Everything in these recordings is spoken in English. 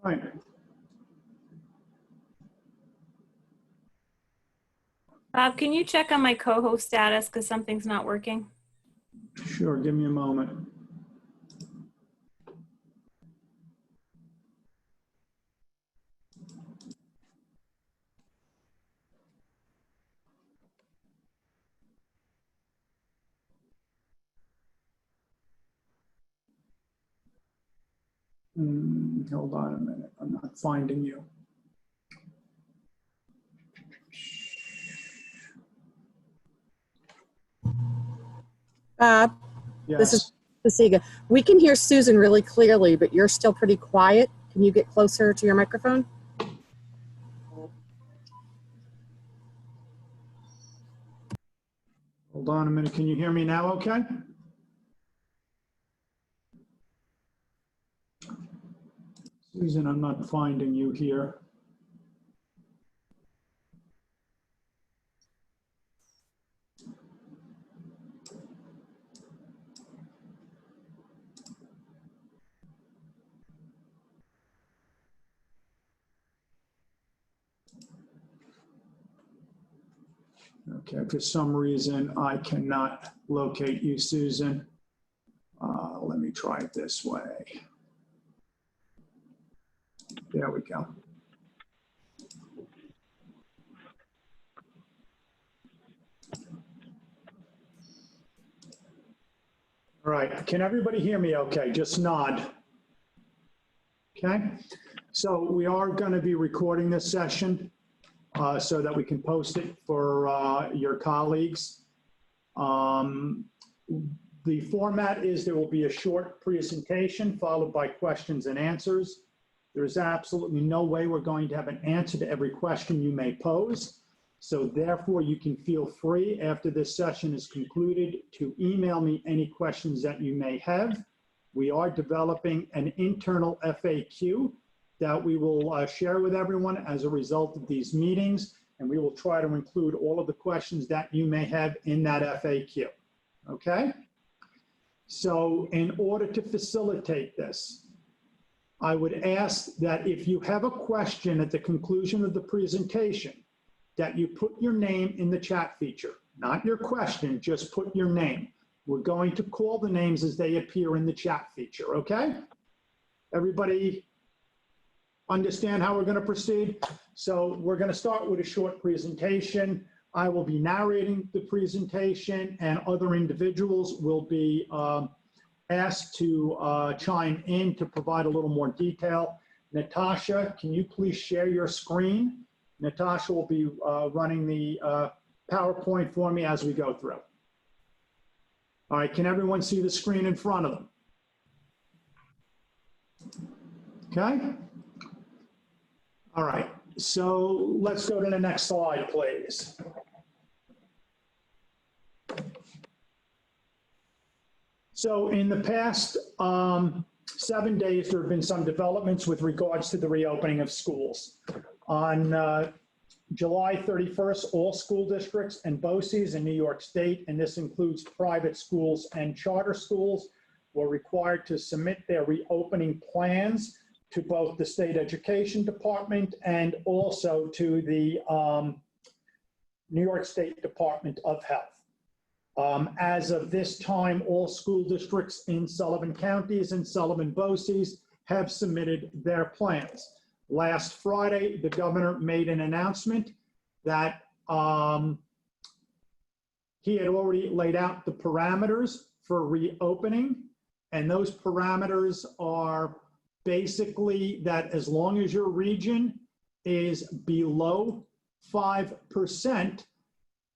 Right. Bob, can you check on my co-host status because something's not working? Sure, give me a moment. Hold on a minute, I'm not finding you. Bob, Yes. this is Basiga. We can hear Susan really clearly, but you're still pretty quiet. Can you get closer to your microphone? Hold on a minute, can you hear me now okay? Susan, I'm not finding you here. Okay, for some reason, I cannot locate you, Susan. Let me try it this way. There we go. All right, can everybody hear me okay? Just nod. Okay, so we are going to be recording this session so that we can post it for your colleagues. The format is there will be a short presentation followed by questions and answers. There's absolutely no way we're going to have an answer to every question you may pose. So therefore, you can feel free after this session is concluded to email me any questions that you may have. We are developing an internal FAQ that we will share with everyone as a result of these meetings, and we will try to include all of the questions that you may have in that FAQ, okay? So in order to facilitate this, I would ask that if you have a question at the conclusion of the presentation, that you put your name in the chat feature, not your question, just put your name. We're going to call the names as they appear in the chat feature, okay? Everybody understand how we're going to proceed? So we're going to start with a short presentation. I will be narrating the presentation and other individuals will be asked to chime in to provide a little more detail. Natasha, can you please share your screen? Natasha will be running the PowerPoint for me as we go through. All right, can everyone see the screen in front of them? Okay. All right, so let's go to the next slide, please. So in the past 7 days, there have been some developments with regards to the reopening of schools. On July 31st, all school districts and BOCES in New York State, and this includes private schools and charter schools, were required to submit their reopening plans to both the State Education Department and also to the New York State Department of Health. As of this time, all school districts in Sullivan counties and Sullivan BOCES have submitted their plans. Last Friday, the governor made an announcement that he had already laid out the parameters for reopening, and those parameters are basically that as long as your region is below 5%,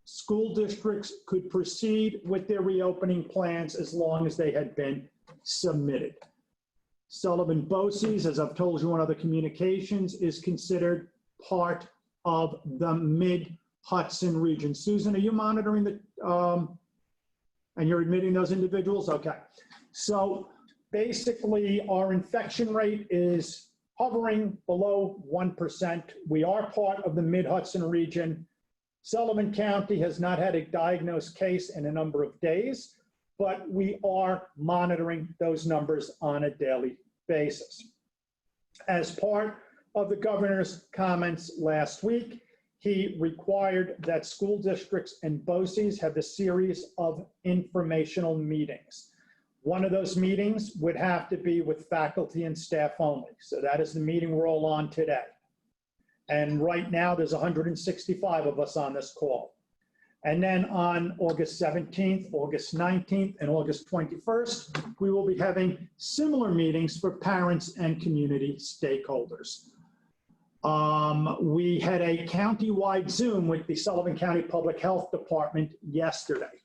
school districts could proceed with their reopening plans as long as they had been submitted. Sullivan BOCES, as I've told you in other communications, is considered part of the Mid-Hudson region. Susan, are you monitoring the, and you're admitting those individuals? Okay. So basically our infection rate is hovering below 1%. We are part of the Mid-Hudson region. Sullivan County has not had a diagnosed case in a number of days, but we are monitoring those numbers on a daily basis. As part of the governor's comments last week, he required that school districts and BOCES have a series of informational meetings. One of those meetings would have to be with faculty and staff only. So that is the meeting we're all on today. And right now there's 165 of us on this call. And then on August 17th, August 19th, and August 21st, we will be having similar meetings for parents and community stakeholders. We had a county-wide Zoom with the Sullivan County Public Health Department yesterday,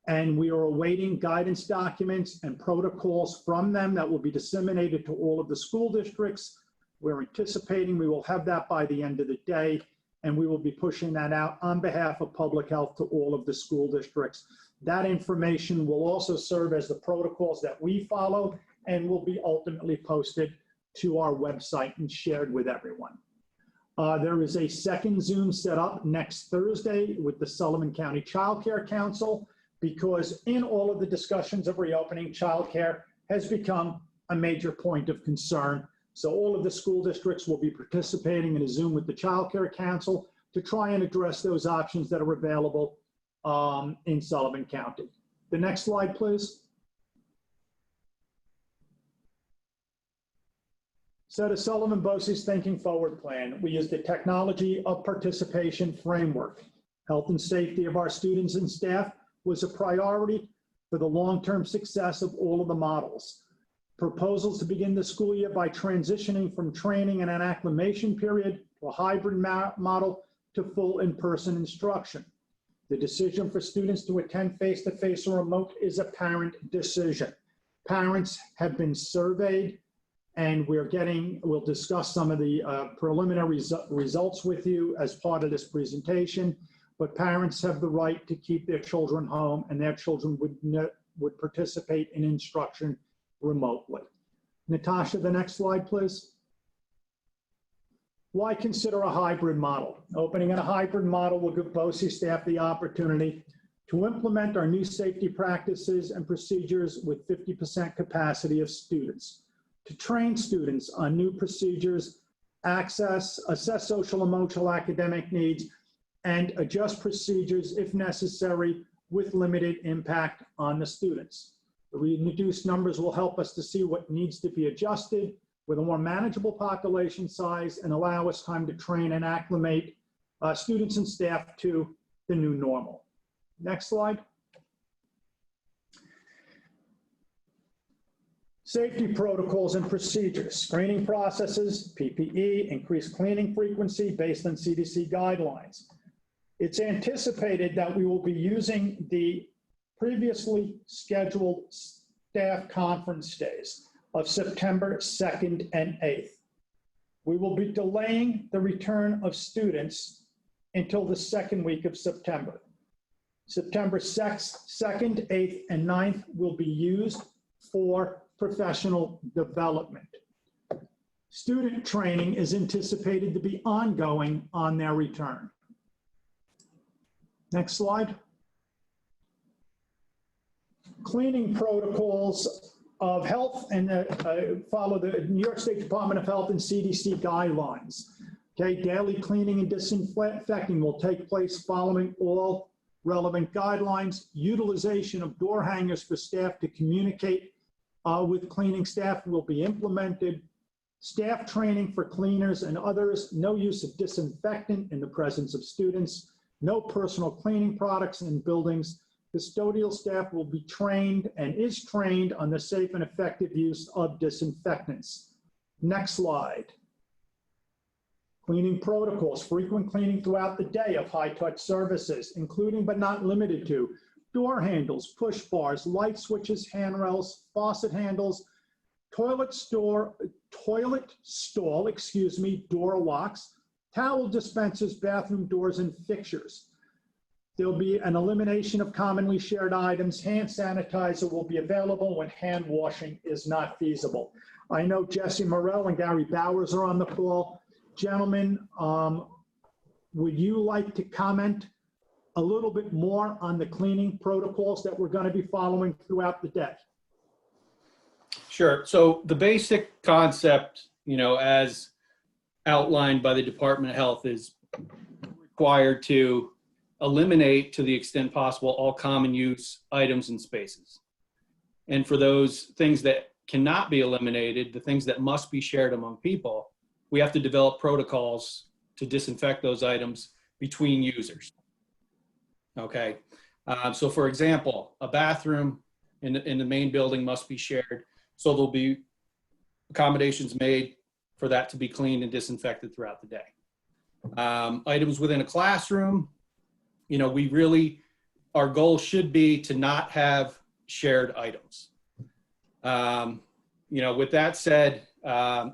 and we are awaiting guidance documents and protocols from them that will be disseminated to all of the school districts. We're anticipating we will have that by the end of the day, and we will be pushing that out on behalf of public health to all of the school districts. That information will also serve as the protocols that we follow and will be ultimately posted to our website and shared with everyone. There is a second Zoom set up next Thursday with the Sullivan County Child Care Council, because in all of the discussions of reopening, child care has become a major point of concern. So all of the school districts will be participating in a Zoom with the Child Care Council to try and address those options that are available in Sullivan County. The next slide, please. So the Sullivan BOCES Thinking Forward Plan, we use the technology of participation framework. Health and safety of our students and staff was a priority for the long-term success of all of the models. Proposals to begin the school year by transitioning from training and an acclimation period to a hybrid model to full in-person instruction. The decision for students to attend face-to-face or remote is a parent decision. Parents have been surveyed, and we'll discuss some of the preliminary results with you as part of this presentation, but parents have the right to keep their children home, and their children would participate in instruction remotely. Natasha, the next slide, please. Why consider a hybrid model? Opening in a hybrid model will give BOCES staff the opportunity to implement our new safety practices and procedures with 50% capacity of students, to train students on new procedures, assess social, emotional, academic needs, and adjust procedures if necessary with limited impact on the students. The reduced numbers will help us to see what needs to be adjusted with a more manageable population size and allow us time to train and acclimate students and staff to the new normal. Next slide. Safety protocols and procedures, screening processes, PPE, increased cleaning frequency based on CDC guidelines. It's anticipated that we will be using the previously scheduled staff conference days of September 2nd and 8th. We will be delaying the return of students until the second week of September. September 2nd, 8th, and 9th will be used for professional development. Student training is anticipated to be ongoing on their return. Next slide. Cleaning protocols of health and follow the New York State Department of Health and CDC guidelines. Okay, daily cleaning and disinfecting will take place following all relevant guidelines. Utilization of door hangers for staff to communicate with cleaning staff will be implemented. Staff training for cleaners and others, no use of disinfectant in the presence of students, no personal cleaning products in buildings. Custodial staff will be trained and is trained on the safe and effective use of disinfectants. Next slide. Cleaning protocols, frequent cleaning throughout the day of high-touch surfaces, including but not limited to door handles, push bars, light switches, handrails, faucet handles, toilet stall, door locks, towel dispensers, bathroom doors, and fixtures. There'll be an elimination of commonly shared items. Hand sanitizer will be available when hand washing is not feasible. I know Jesse Morell and Gary Bowers are on the call. Gentlemen, would you like to comment a little bit more on the cleaning protocols that we're going to be following throughout the day? Sure. So the basic concept, as outlined by the Department of Health, is required to eliminate, to the extent possible, all common use items and spaces. And for those things that cannot be eliminated, the things that must be shared among people, we have to develop protocols to disinfect those items between users. Okay. So for example, a bathroom in the main building must be shared. So there'll be accommodations made for that to be cleaned and disinfected throughout the day. Items within a classroom, our goal should be to not have shared items. With that said, I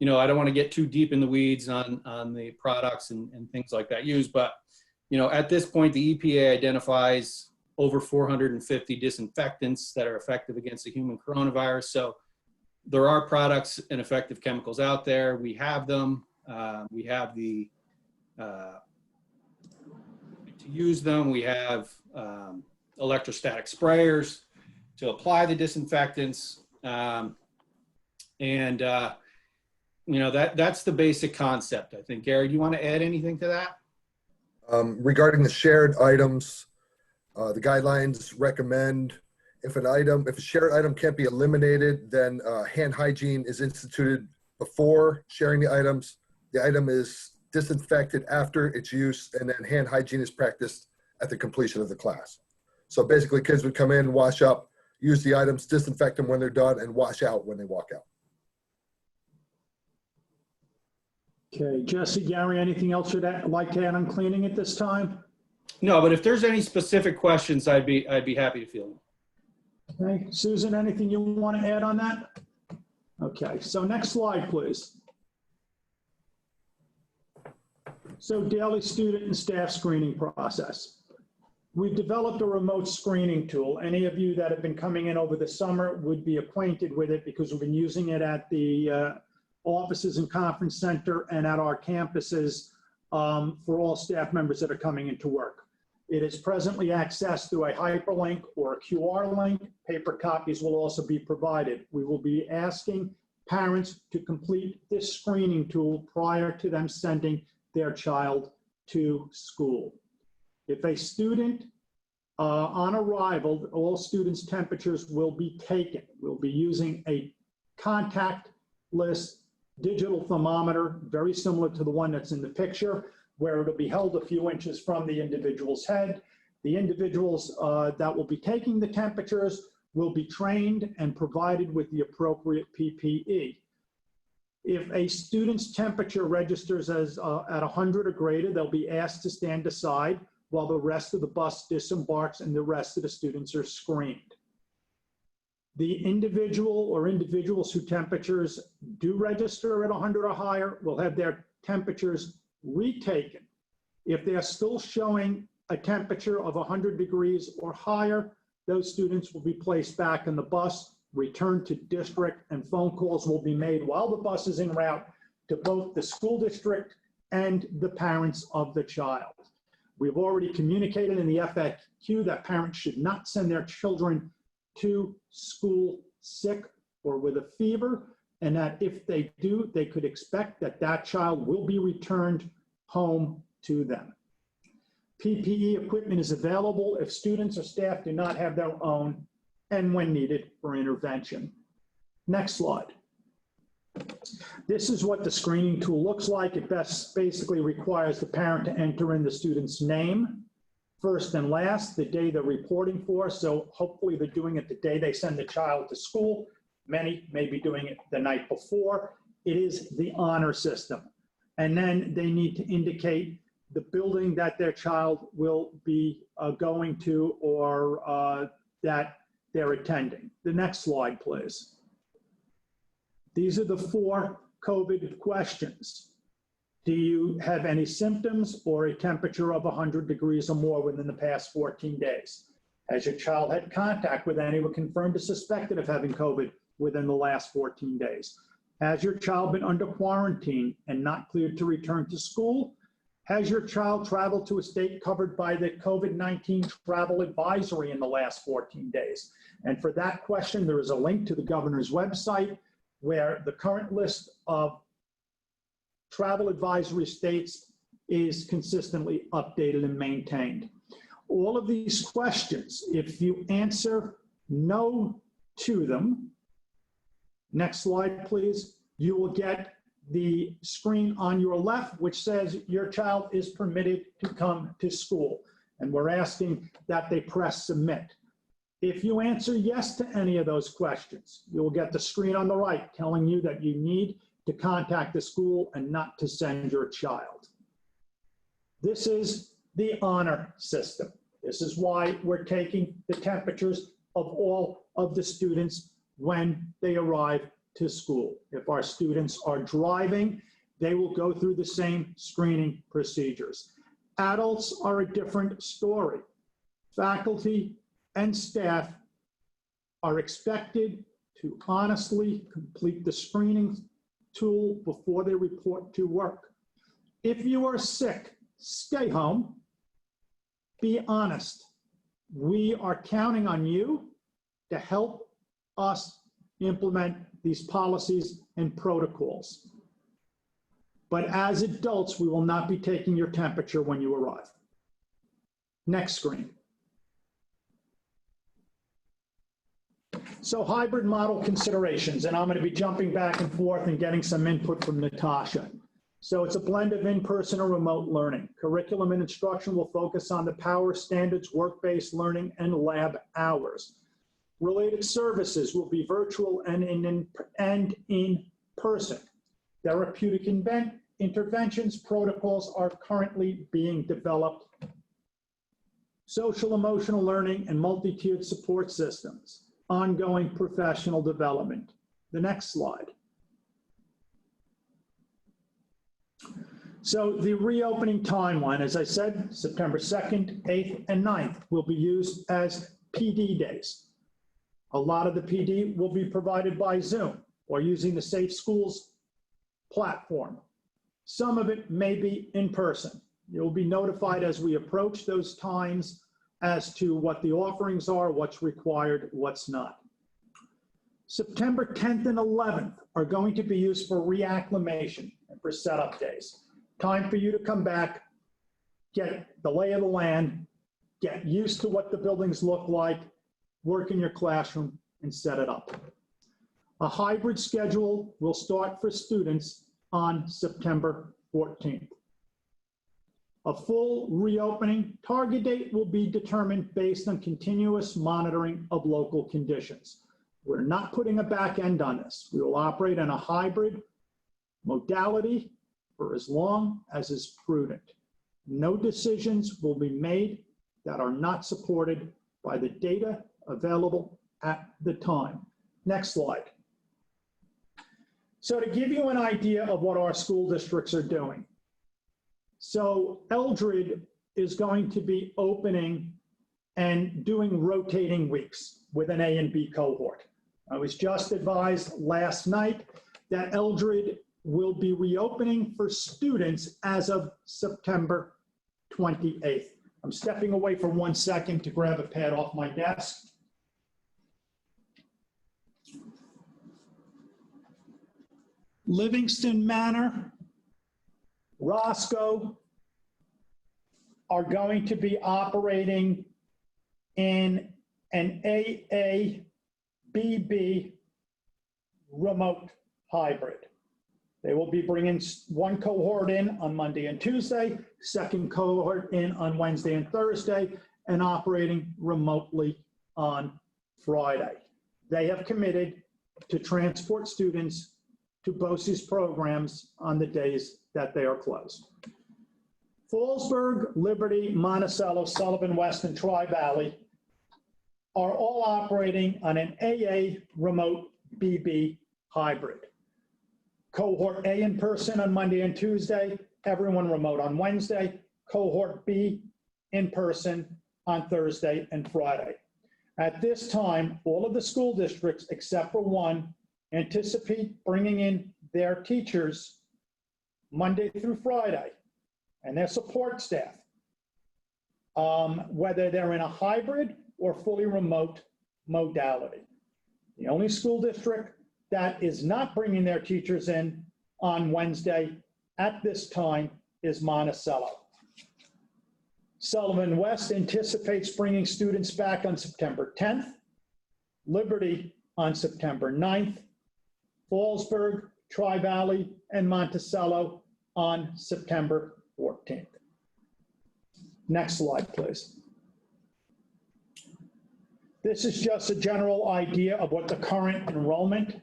don't want to get too deep in the weeds on the products and things like that used, but, at this point, the EPA identifies over 450 disinfectants that are effective against the human coronavirus. So there are products and effective chemicals out there. We have them. We have to use them. We have electrostatic sprayers to apply the disinfectants. That's the basic concept, I think. Gary, do you want to add anything to that? Regarding the shared items, the guidelines recommend if a shared item can't be eliminated, then hand hygiene is instituted before sharing the items. The item is disinfected after its use, and then hand hygiene is practiced at the completion of the class. So basically, kids would come in, wash up, use the items, disinfect them when they're done, and wash out when they walk out. Okay, Jesse, Gary, anything else you'd like to add on cleaning at this time? No, but if there's any specific questions, I'd be happy to field them. Okay, Susan, anything you want to add on that? Okay, so next slide, please. So daily student and staff screening process. We've developed a remote screening tool. Any of you that have been coming in over the summer would be acquainted with it because we've been using it at the offices and conference center and at our campuses for all staff members that are coming into work. It is presently accessed through a hyperlink or a QR link. Paper copies will also be provided. We will be asking parents to complete this screening tool prior to them sending their child to school. If a student on arrival, all students' temperatures will be taken. We'll be using a contactless digital thermometer, very similar to the one that's in the picture, where it'll be held a few inches from the individual's head. The individuals that will be taking the temperatures will be trained and provided with the appropriate PPE. If a student's temperature registers as at 100 or greater, they'll be asked to stand aside while the rest of the bus disembarks and the rest of the students are screened. The individual or individuals whose temperatures do register at 100 or higher will have their temperatures retaken. If they're still showing a temperature of 100 degrees or higher, those students will be placed back in the bus, returned to district, and phone calls will be made while the bus is en route to both the school district and the parents of the child. We've already communicated in the FAQ that parents should not send their children to school sick or with a fever, and that if they do, they could expect that that child will be returned home to them. PPE equipment is available if students or staff do not have their own and when needed for intervention. Next slide. This is what the screening tool looks like. It basically requires the parent to enter in the student's name, first and last, the day they're reporting for. So hopefully they're doing it the day they send the child to school. Many may be doing it the night before. It is the honor system. And then they need to indicate the building that their child will be going to or that they're attending. The next slide, please. These are the 4 COVID questions. Do you have any symptoms or a temperature of 100 degrees or more within the past 14 days? Has your child had contact with anyone confirmed or suspected of having COVID within the last 14 days? Has your child been under quarantine and not cleared to return to school? Has your child traveled to a state covered by the COVID-19 travel advisory in the last 14 days? And for that question, there is a link to the governor's website where the current list of travel advisory states is consistently updated and maintained. All of these questions, if you answer no to them, next slide, please, you will get the screen on your left, which says your child is permitted to come to school. And we're asking that they press submit. If you answer yes to any of those questions, you will get the screen on the right telling you that you need to contact the school and not to send your child. This is the honor system. This is why we're taking the temperatures of all of the students when they arrive to school. If our students are driving, they will go through the same screening procedures. Adults are a different story. Faculty and staff are expected to honestly complete the screening tool before they report to work. If you are sick, stay home. Be honest. We are counting on you to help us implement these policies and protocols. But as adults, we will not be taking your temperature when you arrive. Next screen. So hybrid model considerations, and I'm going to be jumping back and forth and getting some input from Natasha. So it's a blend of in-person or remote learning. Curriculum and instruction will focus on the power standards, work-based learning, and lab hours. Related services will be virtual and in person. Therapeutic interventions protocols are currently being developed. Social emotional learning and multi-tiered support systems. Ongoing professional development. The next slide. So the reopening timeline, as I said, September 2nd, 8th, and 9th will be used as PD days. A lot of the PD will be provided by Zoom or using the Safe Schools platform. Some of it may be in person. You'll be notified as we approach those times as to what the offerings are, what's required, what's not. September 10th and 11th are going to be used for reacclimation and for setup days. Time for you to come back, get the lay of the land, get used to what the buildings look like, work in your classroom, and set it up. A hybrid schedule will start for students on September 14th. A full reopening target date will be determined based on continuous monitoring of local conditions. We're not putting a back end on this. We will operate in a hybrid modality for as long as is prudent. No decisions will be made that are not supported by the data available at the time. Next slide. So to give you an idea of what our school districts are doing. So Eldred is going to be opening and doing rotating weeks with an A and B cohort. I was just advised last night that Eldred will be reopening for students as of September 28th. I'm stepping away for 1 second to grab a pad off my desk. Livingston Manor, Roscoe are going to be operating in an AABB remote hybrid. They will be bringing one cohort in on Monday and Tuesday, second cohort in on Wednesday and Thursday, and operating remotely on Friday. They have committed to transport students to BOCES programs on the days that they are closed. Fallsburg, Liberty, Monticello, Sullivan West, and Tri-Valley are all operating on an AA remote BB hybrid. Cohort A in person on Monday and Tuesday, everyone remote on Wednesday. Cohort B in person on Thursday and Friday. At this time, all of the school districts, except for one, anticipate bringing in their teachers Monday through Friday. and their support staff, whether they're in a hybrid or fully remote modality. The only school district that is not bringing their teachers in on Wednesday at this time is Monticello. Sullivan West anticipates bringing students back on September 10th, Liberty on September 9th, Fallsburg, Tri-Valley, and Monticello on September 14th. Next slide, please. This is just a general idea of what the current enrollment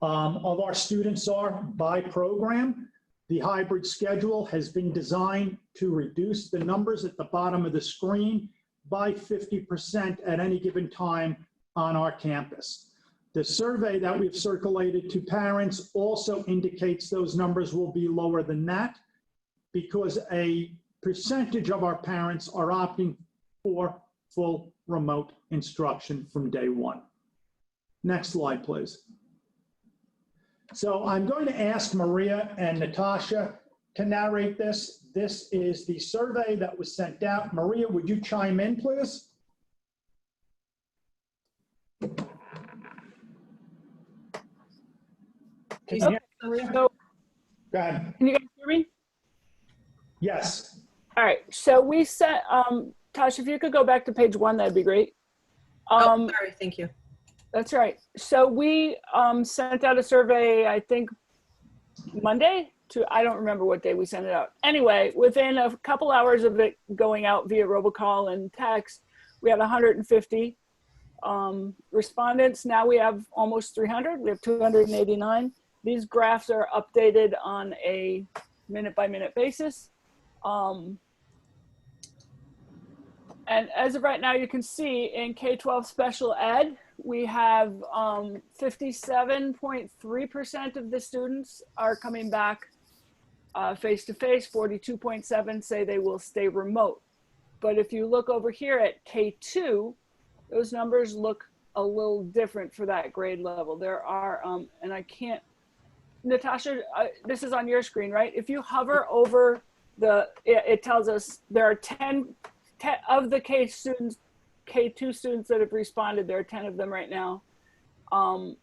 of our students are by program. The hybrid schedule has been designed to reduce the numbers at the bottom of the screen by 50% at any given time on our campus. The survey that we've circulated to parents also indicates those numbers will be lower than that because a percentage of our parents are opting for full remote instruction from day one. Next slide, please. So I'm going to ask Maria and Natasha to narrate this. This is the survey that was sent out. Maria, would you chime in, please? Can you hear me, Maria? So, Go ahead. can you guys hear me? Yes. All right. So we sent, Tasha, if you could go back to page 1, that'd be great. Oh, sorry, thank you. That's right. So we sent out a survey, I think Monday I don't remember what day we sent it out. Anyway, within a couple hours of it going out via robocall and text, we had 150 respondents. Now we have almost 300. We have 289. These graphs are updated on a minute-by-minute basis. And as of right now, you can see in K-12 special ed, we have 57.3% of the students are coming back face-to-face. 42.7% say they will stay remote. But if you look over here at K2, those numbers look a little different for that grade level. There are, and I can't, Natasha, this is on your screen, right? If you hover over it tells us there are 10 of the K2 students that have responded. There are 10 of them right now. Well,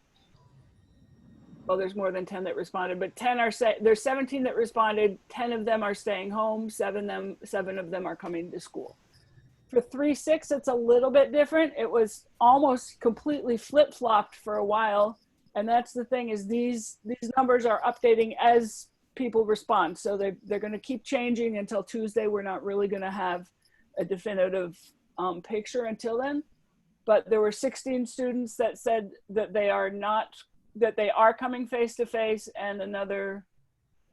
there's more than 10 that responded, but 10 are there's 17 that responded. 10 of them are staying home. 7 of them are coming to school. For 3-6, it's a little bit different. It was almost completely flip-flopped for a while. And that's the thing, is these numbers are updating as people respond. So they're going to keep changing until Tuesday. We're not really going to have a definitive picture until then. But there were 16 students that said that they are coming face to face, and another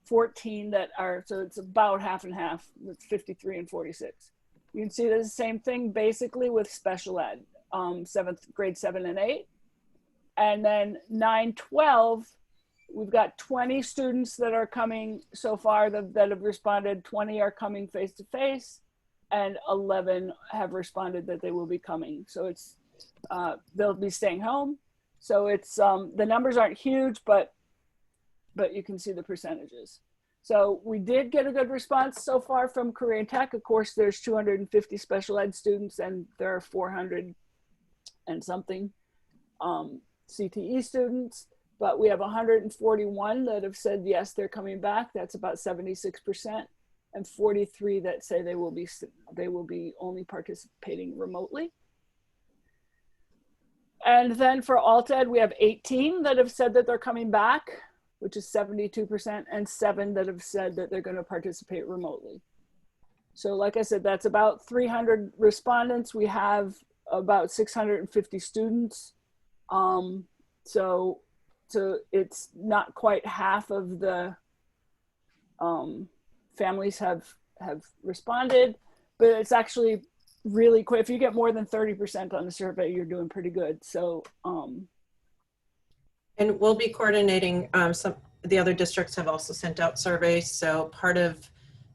14 that are, so it's about half and half. It's 53 and 46. You can see the same thing basically with special ed, grade 7 and 8. And then 9-12, we've got 20 students that are coming so far that have responded. 20 are coming face to face, and 11 have responded that they will be coming. So it's, they'll be staying home. So it's, the numbers aren't huge, but you can see the percentages. So we did get a good response so far from Career and Tech. Of course, there's 250 special ed students, and there are 400 and something CTE students, but we have 141 that have said yes, they're coming back. That's about 76%, and 43 that say they will be only participating remotely. And then for Alt Ed, we have 18 that have said that they're coming back, which is 72%, and 7 that have said that they're going to participate remotely. So like I said, that's about 300 respondents. We have about 650 students. So it's not quite half of the families have responded, but it's actually really quick. If you get more than 30% on the survey, you're doing pretty good. So, and we'll be coordinating, some the other districts have also sent out surveys. So part of,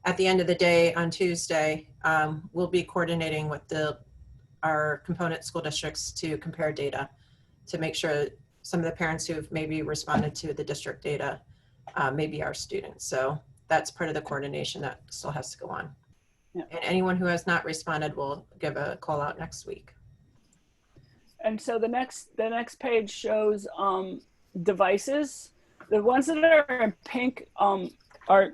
at the end of the day on Tuesday, we'll be coordinating with our component school districts to compare data to make sure some of the parents who've maybe responded to the district data may be our students. So that's part of the coordination that still has to go on. Yeah. And anyone who has not responded will give a call out next week. And so the next page shows devices. The ones that are in pink are,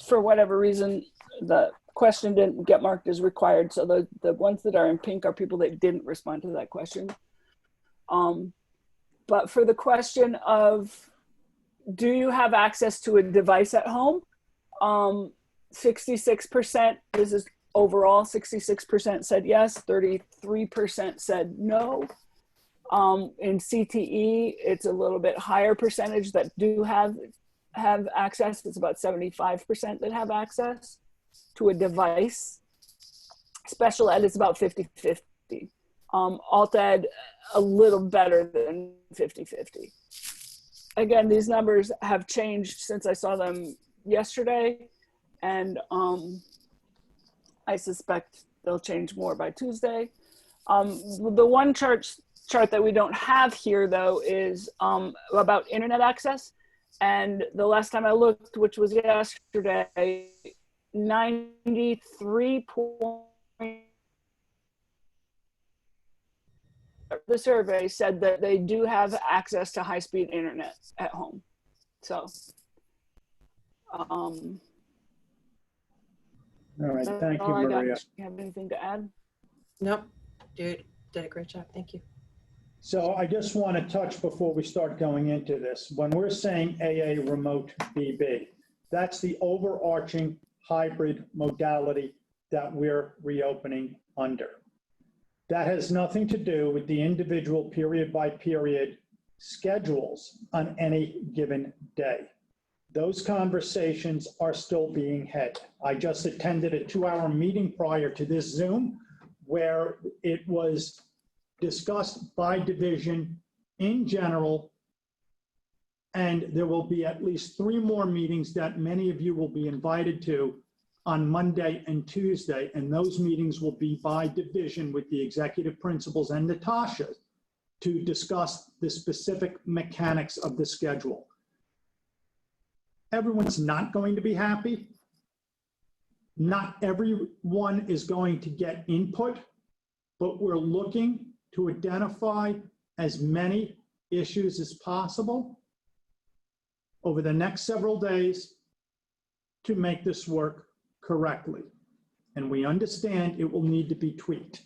for whatever reason, the question didn't get marked as required. So the ones that are in pink are people that didn't respond to that question. But for the question of, do you have access to a device at home? 66%, this is overall, 66% said yes, 33% said no. In CTE, it's a little bit higher percentage that do have access. It's about 75% that have access to a device. Special ed is about 50-50. Alt ed, a little better than 50-50. Again, these numbers have changed since I saw them yesterday, and I suspect they'll change more by Tuesday. The one chart that we don't have here, though, is about internet access. And the last time I looked, which was yesterday, 93 the survey said that they do have access to high-speed internet at home. So, All right, thank you, all I got. Maria. You have anything to add? Nope, dude, did a great job. Thank you. So I just want to touch before we start going into this. When we're saying AA remote BB, that's the overarching hybrid modality that we're reopening under. That has nothing to do with the individual period by period schedules on any given day. Those conversations are still being had. I just attended a 2-hour meeting prior to this Zoom where it was discussed by division in general, and there will be at least 3 more meetings that many of you will be invited to on Monday and Tuesday, and those meetings will be by division with the executive principals and Natasha to discuss the specific mechanics of the schedule. Everyone's not going to be happy. Not everyone is going to get input, but we're looking to identify as many issues as possible over the next several days to make this work correctly. And we understand it will need to be tweaked,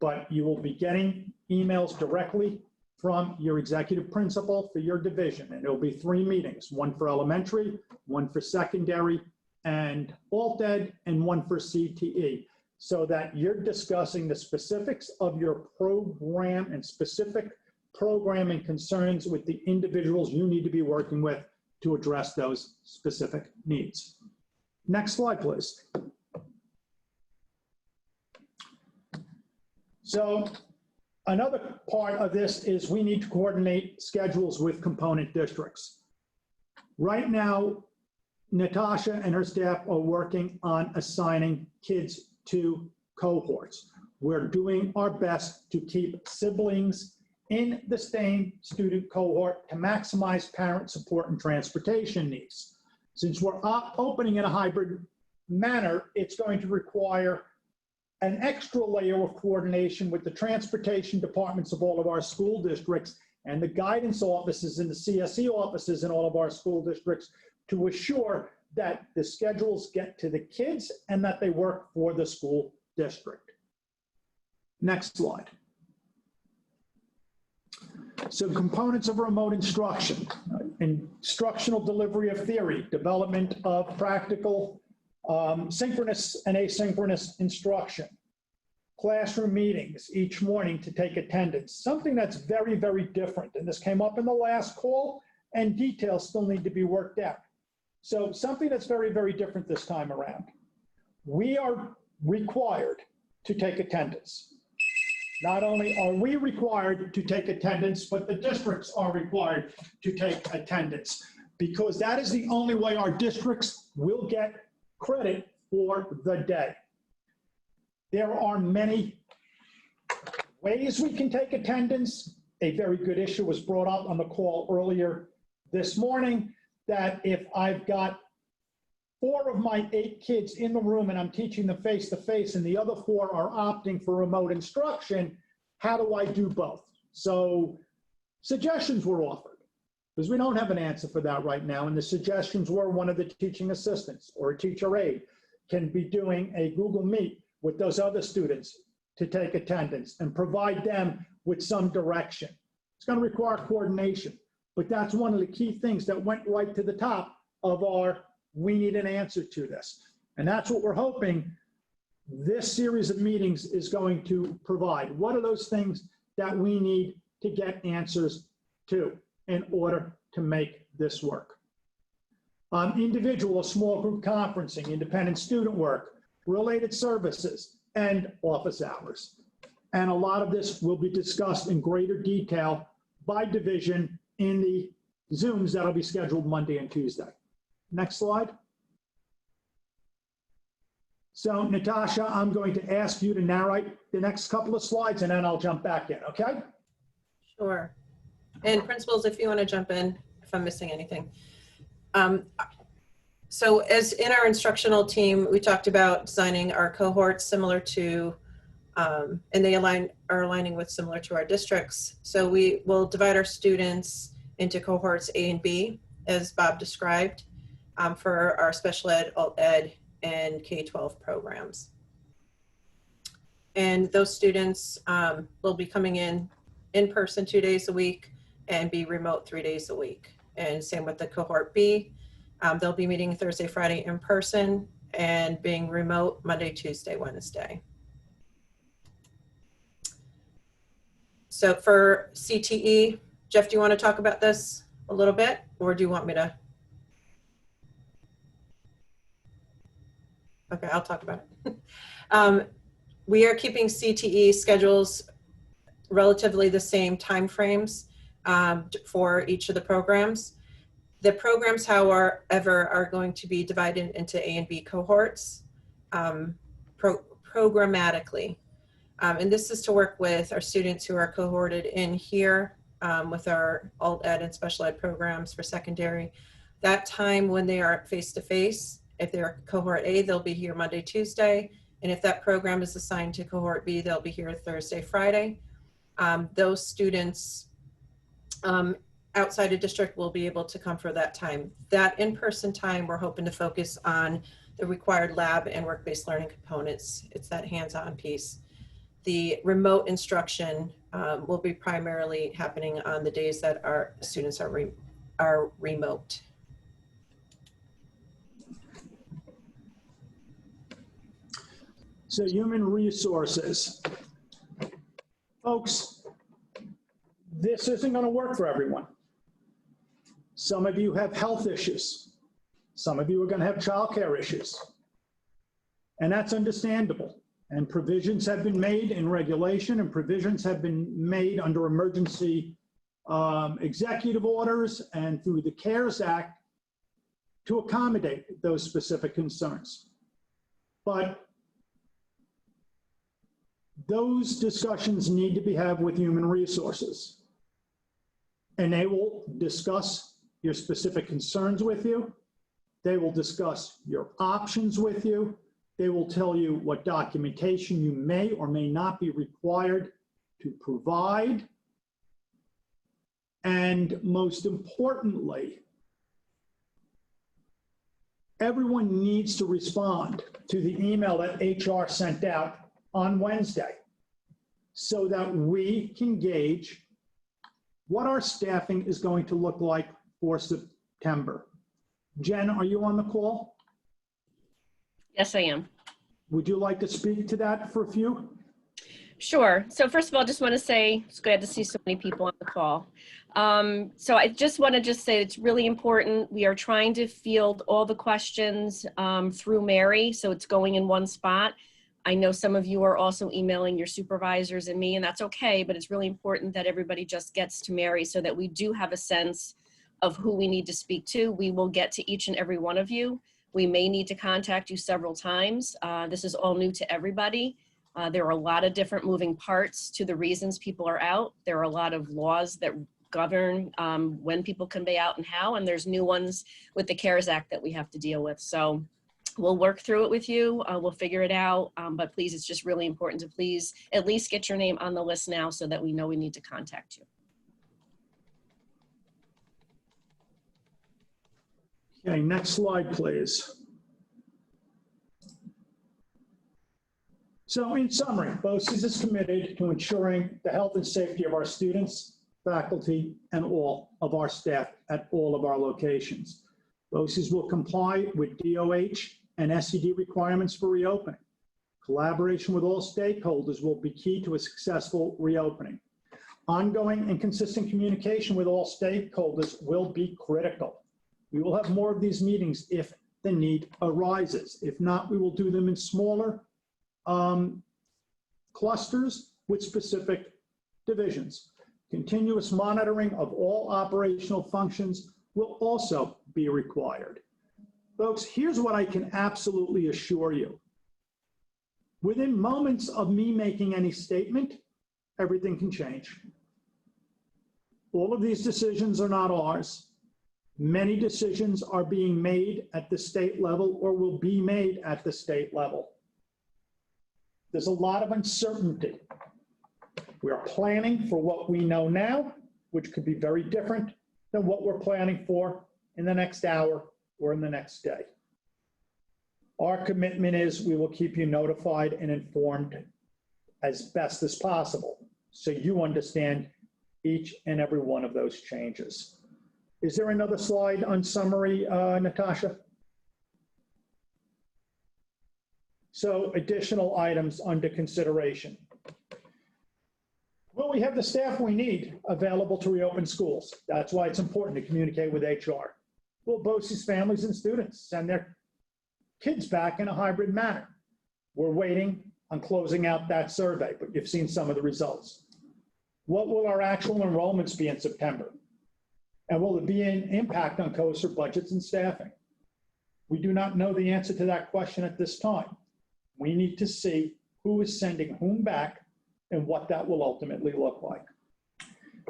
but you will be getting emails directly from your executive principal for your division. And it'll be 3 meetings, 1 for elementary, 1 for secondary and alt ed, and 1 for CTE, so that you're discussing the specifics of your program and specific programming concerns with the individuals you need to be working with to address those specific needs. Next slide, please. So another part of this is we need to coordinate schedules with component districts. Right now, Natasha and her staff are working on assigning kids to cohorts. We're doing our best to keep siblings in the same student cohort to maximize parent support and transportation needs. Since we're opening in a hybrid manner, it's going to require an extra layer of coordination with the transportation departments of all of our school districts and the guidance offices and the CSE offices in all of our school districts to assure that the schedules get to the kids and that they work for the school district. Next slide. So components of remote instruction, instructional delivery of theory, development of practical synchronous and asynchronous instruction, classroom meetings each morning to take attendance, something that's very, very different. And this came up in the last call and details still need to be worked out. So something that's very, very different this time around. We are required to take attendance. Not only are we required to take attendance, but the districts are required to take attendance because that is the only way our districts will get credit for the day. There are many ways we can take attendance. A very good issue was brought up on the call earlier this morning that if I've got 4 of my 8 kids in the room and I'm teaching them face-to-face and the other 4 are opting for remote instruction, how do I do both? So suggestions were offered because we don't have an answer for that right now. And the suggestions were one of the teaching assistants or a teacher aide can be doing a Google Meet with those other students to take attendance and provide them with some direction. It's going to require coordination, but that's one of the key things that went right to the top of our we need an answer to this. And that's what we're hoping this series of meetings is going to provide. What are those things that we need to get answers to in order to make this work? Individual, small group conferencing, independent student work, related services, and office hours. And a lot of this will be discussed in greater detail by division in the Zooms that'll be scheduled Monday and Tuesday. Next slide. So Natasha, I'm going to ask you to narrate the next couple of slides and then I'll jump back in, okay? Sure. And principals, if you want to jump in, if I'm missing anything. So as in our instructional team, we talked about designing our cohorts similar to, and they are aligning with similar to our districts. So we will divide our students into cohorts A and B, as Bob described, for our special ed, alt ed, and K-12 programs. And those students will be coming in person 2 days a week and be remote 3 days a week. And same with the cohort B. They'll be meeting Thursday, Friday in person and being remote Monday, Tuesday, Wednesday. So for CTE, Jeff, do you want to talk about this a little bit, or do you want me to? Okay, I'll talk about it. We are keeping CTE schedules relatively the same timeframes for each of the programs. The programs, however, are going to be divided into A and B cohorts programmatically. And this is to work with our students who are cohorted in here with our alt ed and special ed programs for secondary. That time when they are face-to-face, if they're cohort A, they'll be here Monday, Tuesday. And if that program is assigned to cohort B, they'll be here Thursday, Friday. Those students outside of district will be able to come for that time. That in-person time, we're hoping to focus on the required lab and work-based learning components. It's that hands-on piece. The remote instruction will be primarily happening on the days that our students are remote. So human resources. Folks, this isn't going to work for everyone. Some of you have health issues. Some of you are going to have childcare issues. And that's understandable. And provisions have been made in regulation and provisions have been made under emergency executive orders and through the CARES Act to accommodate those specific concerns. But those discussions need to be had with human resources. And they will discuss your specific concerns with you. They will discuss your options with you. They will tell you what documentation you may or may not be required to provide. And most importantly, everyone needs to respond to the email that HR sent out on Wednesday so that we can gauge what our staffing is going to look like for September. Jen, are you on the call? Yes, I am. Would you like to speak to that for a few? Sure. So first of all, I just want to say it's glad to see so many people on the call. So I just want to say it's really important. We are trying to field all the questions through Mary, so it's going in one spot. I know some of you are also emailing your supervisors and me, and that's okay, but it's really important that everybody just gets to Mary so that we do have a sense of who we need to speak to. We will get to each and every one of you. We may need to contact you several times. This is all new to everybody. There are a lot of different moving parts to the reasons people are out. There are a lot of laws that govern when people can be out and how, and there's new ones with the CARES Act that we have to deal with. So we'll work through it with you. We'll figure it out. But please, it's just really important to please at least get your name on the list now so that we know we need to contact you. Okay, next slide, please. So in summary, BOCES is committed to ensuring the health and safety of our students, faculty, and all of our staff at all of our locations. BOCES will comply with DOH and SED requirements for reopening. Collaboration with all stakeholders will be key to a successful reopening. Ongoing and consistent communication with all stakeholders will be critical. We will have more of these meetings if the need arises. If not, we will do them in smaller clusters with specific divisions. Continuous monitoring of all operational functions will also be required. Folks, here's what I can absolutely assure you. Within moments of me making any statement, everything can change. All of these decisions are not ours. Many decisions are being made at the state level or will be made at the state level. There's a lot of uncertainty. We are planning for what we know now, which could be very different than what we're planning for in the next hour or in the next day. Our commitment is we will keep you notified and informed as best as possible so you understand each and every one of those changes. Is there another slide on summary, Natasha? So additional items under consideration. Will we have the staff we need available to reopen schools? That's why it's important to communicate with HR. Will BOCES families and students send their kids back in a hybrid manner? We're waiting on closing out that survey, but you've seen some of the results. What will our actual enrollments be in September? And will there be an impact on COSER budgets and staffing? We do not know the answer to that question at this time. We need to see who is sending whom back and what that will ultimately look like.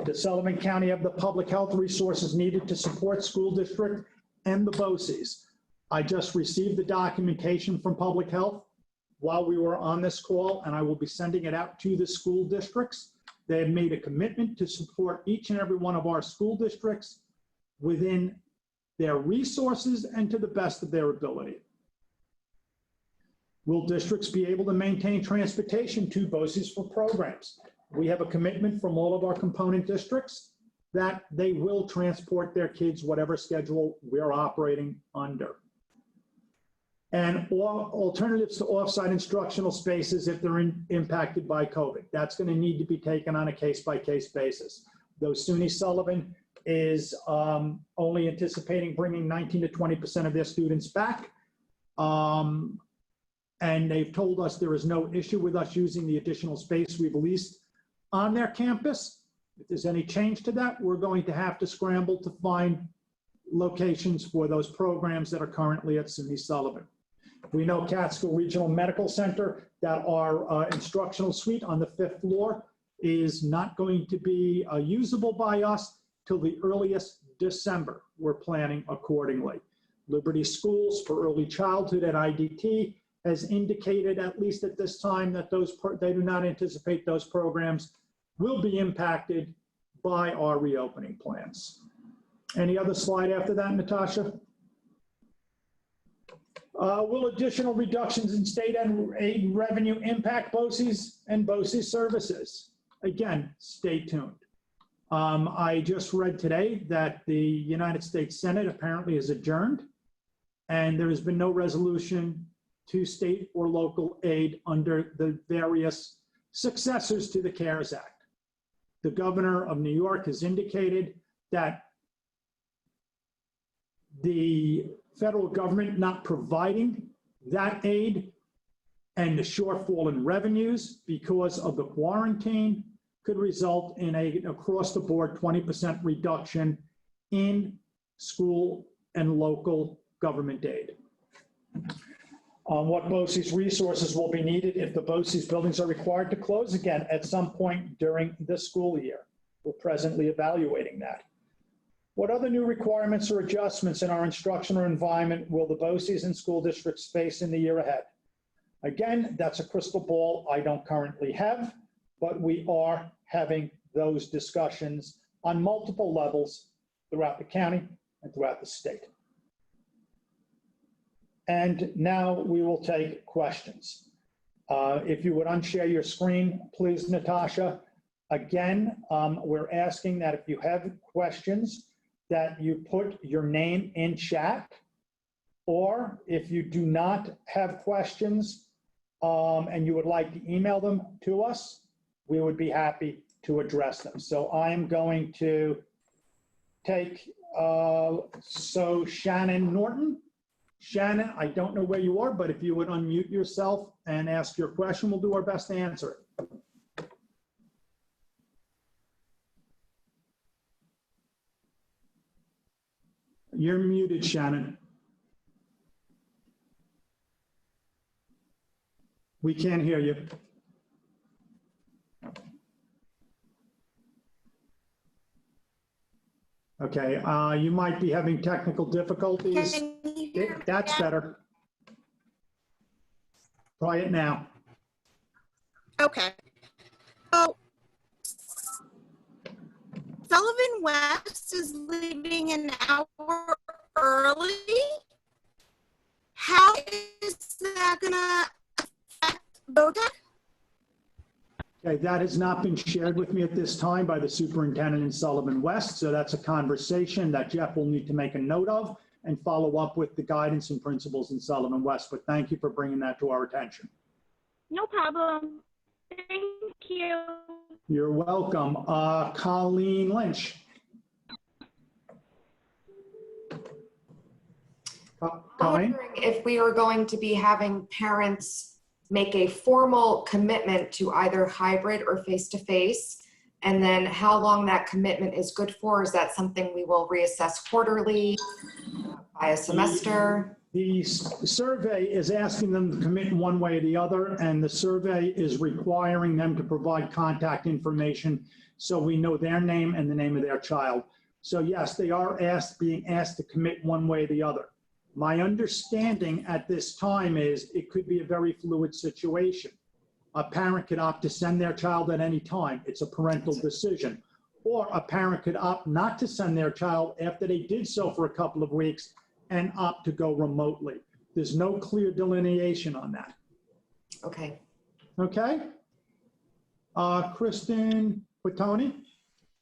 Does Sullivan County have the public health resources needed to support school district and the BOCES? I just received the documentation from public health while we were on this call, and I will be sending it out to the school districts. They have made a commitment to support each and every one of our school districts within their resources and to the best of their ability. Will districts be able to maintain transportation to BOCES for programs? We have a commitment from all of our component districts that they will transport their kids whatever schedule we're operating under. And alternatives to offsite instructional spaces if they're impacted by COVID. That's going to need to be taken on a case-by-case basis. Though SUNY Sullivan is only anticipating bringing 19 to 20% of their students back, and they've told us there is no issue with us using the additional space we've leased on their campus. If there's any change to that, we're going to have to scramble to find locations for those programs that are currently at SUNY Sullivan. We know Catskill Regional Medical Center, that our instructional suite on the 5th floor is not going to be usable by us till the earliest December. We're planning accordingly. Liberty Schools for Early Childhood at IDT has indicated, at least at this time, that they do not anticipate those programs will be impacted by our reopening plans. Any other slide after that, Natasha? Will additional reductions in state aid revenue impact BOCES and BOCES services? Again, stay tuned. I just read today that the United States Senate apparently has adjourned, and there has been no resolution to state or local aid under the various successors to the CARES Act. The governor of New York has indicated that the federal government not providing that aid and the shortfall in revenues because of the quarantine could result in a across-the-board 20% reduction in school and local government aid. What BOCES resources will be needed if the BOCES buildings are required to close again at some point during the school year? We're presently evaluating that. What other new requirements or adjustments in our instructional environment will the BOCES and school districts face in the year ahead? Again, that's a crystal ball I don't currently have, but we are having those discussions on multiple levels throughout the county and throughout the state. And now we will take questions. If you would unshare your screen, please, Natasha. Again, we're asking that if you have questions, that you put your name in chat, or if you do not have questions and you would like to email them to us, we would be happy to address them. So I'm going to take, so Shannon Norton. Shannon, I don't know where you are, but if you would unmute yourself and ask your question, we'll do our best to answer it. You're muted, Shannon. We can't hear you. Okay, you might be having technical difficulties. Can you hear me? That's better. Try it now. Okay. So Sullivan West is leaving an hour early. How is that gonna affect BOTEC? Okay, that has not been shared with me at this time by the superintendent in Sullivan West, so that's a conversation that Jeff will need to make a note of and follow up with the guidance and principals in Sullivan West, but thank you for bringing that to our attention. No problem. Thank you. You're welcome. Colleen Lynch. I'm Colleen? wondering if we are going to be having parents make a formal commitment to either hybrid or face-to-face, and then how long that commitment is good for. Is that something we will reassess quarterly, by a semester? The survey is asking them to commit in one way or the other, and the survey is requiring them to provide contact information so we know their name and the name of their child. So yes, they are being asked to commit one way or the other. My understanding at this time is it could be a very fluid situation. A parent could opt to send their child at any time. It's a parental decision. Or a parent could opt not to send their child after they did so for a couple of weeks and opt to go remotely. There's no clear delineation on that. Okay. Okay? Kristen Quatoni?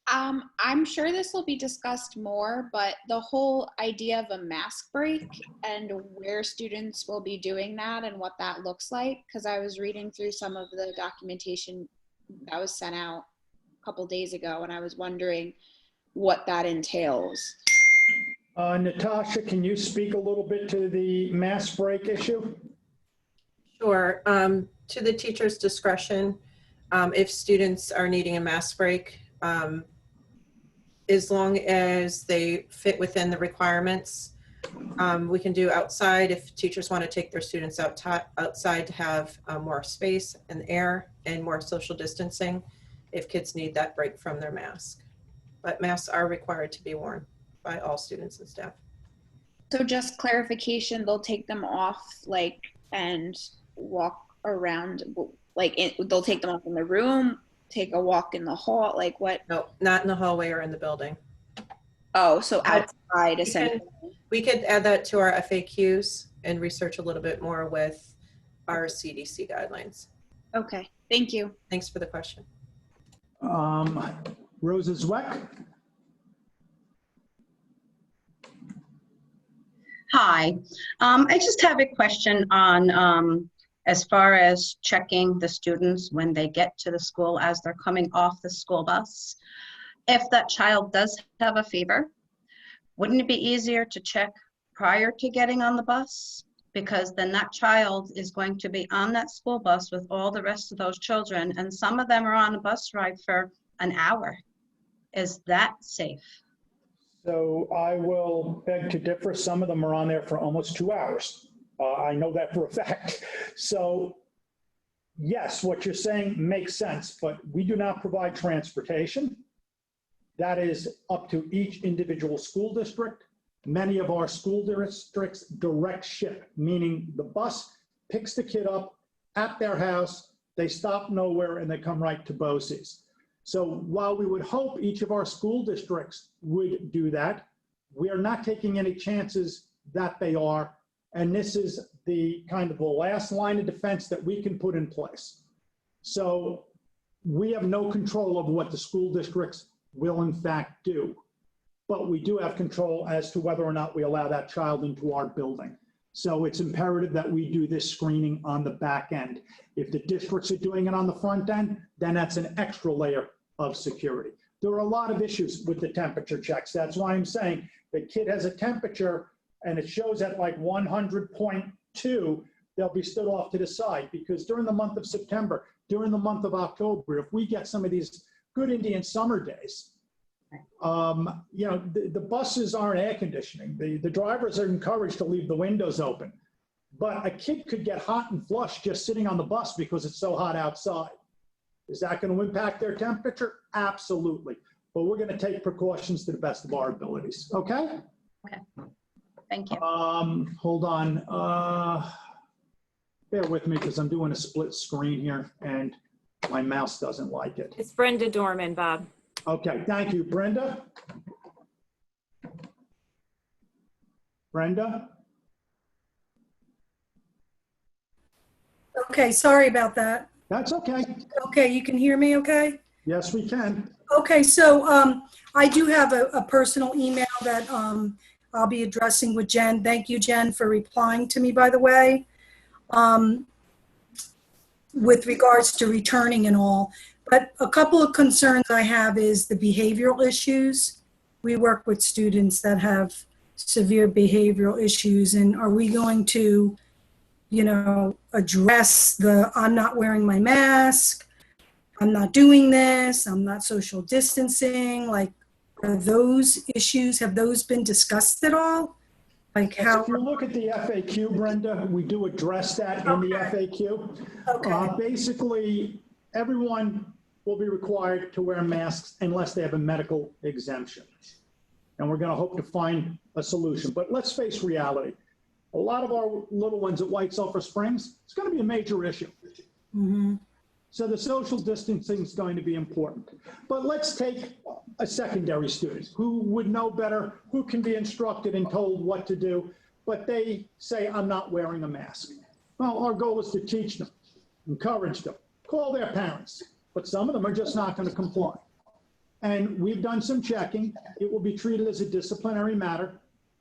I'm sure this will be discussed more, but the whole idea of a mask break and where students will be doing that and what that looks like, because I was reading through some of the documentation that was sent out a couple days ago, and I was wondering what that entails. Natasha, can you speak a little bit to the mask break issue? Sure. To the teacher's discretion, if students are needing a mask break, as long as they fit within the requirements, we can do outside if teachers want to take their students outside to have more space and air and more social distancing if kids need that break from their mask. But masks are required to be worn by all students and staff. So just clarification, they'll take them off and walk around, they'll take them off in the room, take a walk in the hall, what? No, not in the hallway or in the building. Oh, so outside essentially. We could add that to our FAQs and research a little bit more with our CDC guidelines. Okay, thank you. Thanks for the question. Rosa Zweck? Hi, I just have a question on as far as checking the students when they get to the school as they're coming off the school bus. If that child does have a fever, wouldn't it be easier to check prior to getting on the bus? Because then that child is going to be on that school bus with all the rest of those children, and some of them are on a bus ride for an hour. Is that safe? So I will beg to differ. Some of them are on there for almost 2 hours. I know that for a fact. So yes, what you're saying makes sense, but we do not provide transportation. That is up to each individual school district. Many of our school districts direct ship, meaning the bus picks the kid up at their house, they stop nowhere, and they come right to BOCES. So while we would hope each of our school districts would do that, we are not taking any chances that they are. And this is the kind of the last line of defense that we can put in place. So we have no control over what the school districts will in fact do, but we do have control as to whether or not we allow that child into our building. So it's imperative that we do this screening on the back end. If the districts are doing it on the front end, then that's an extra layer of security. There are a lot of issues with the temperature checks. That's why I'm saying the kid has a temperature and it shows at like 100.2, they'll be stood off to the side, because during the month of September, during the month of October, if we get some of these good Indian summer days, you know, the buses aren't air conditioning. The drivers are encouraged to leave the windows open. But a kid could get hot and flushed just sitting on the bus because it's so hot outside. Is that going to impact their temperature? Absolutely. But we're going to take precautions to the best of our abilities. Okay? Okay. Thank you. Hold on. Bear with me because I'm doing a split screen here and my mouse doesn't like it. It's Brenda Dorman, Bob. Okay, thank you. Brenda? Brenda? Okay, sorry about that. That's okay. Okay, you can hear me okay? Yes, we can. Okay, so I do have a personal email that I'll be addressing with Jen. Thank you, Jen, for replying to me, by the way, with regards to returning and all. But a couple of concerns I have is the behavioral issues. We work with students that have severe behavioral issues, and are we going to, you know, address the I'm not wearing my mask, I'm not doing this, I'm not social distancing? Like, are those issues, have those been discussed at all? Like how? If you look at the FAQ, Brenda, we do address that in the FAQ. Okay. Basically, everyone will be required to wear masks unless they have a medical exemption. And we're going to hope to find a solution. But let's face reality. A lot of our little ones at White Sulphur Springs, it's going to be a major issue. Mm-hmm. So the social distancing is going to be important. But let's take a secondary student who would know better, who can be instructed and told what to do, but they say, I'm not wearing a mask. Well, our goal is to teach them, encourage them, call their parents, but some of them are just not going to comply. And we've done some checking. It will be treated as a disciplinary matter.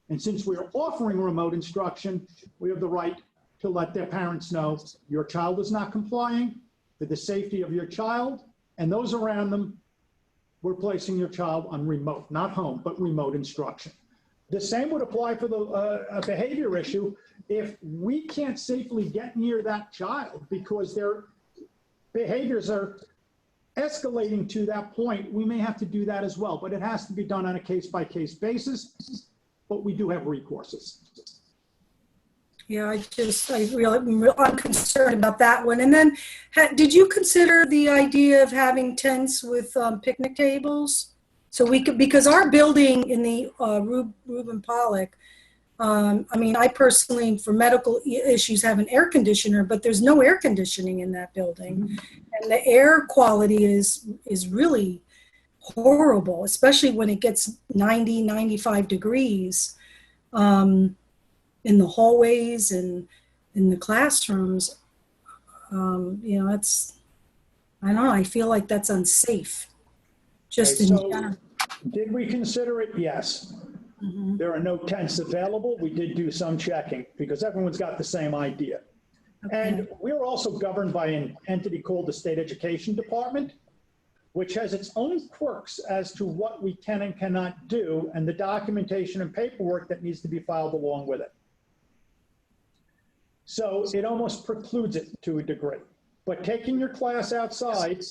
And since we are offering remote instruction, we have the right to let their parents know your child is not complying. For the safety of your child and those around them, we're placing your child on remote, not home, but remote instruction. The same would apply for the behavior issue. If we can't safely get near that child because their behaviors are escalating to that point, we may have to do that as well, but it has to be done on a case-by-case basis, but we do have recourses. Yeah, I'm concerned about that one. And then, did you consider the idea of having tents with picnic tables? So we could, because our building in the Reuben Pollock, I mean, I personally, for medical issues, have an air conditioner, but there's no air conditioning in that building. Mm-hmm. And the air quality is really horrible, especially when it gets 90, 95 degrees. In the hallways and in the classrooms, you know, that's, I don't know, I feel like that's unsafe. Just in general. Did we consider it? Yes. Mm-hmm. There are no tents available. We did do some checking because everyone's got the same idea. Okay. And we're also governed by an entity called the State Education Department, which has its own quirks as to what we can and cannot do and the documentation and paperwork that needs to be filed along with it. So it almost precludes it to a degree. But taking your class outside,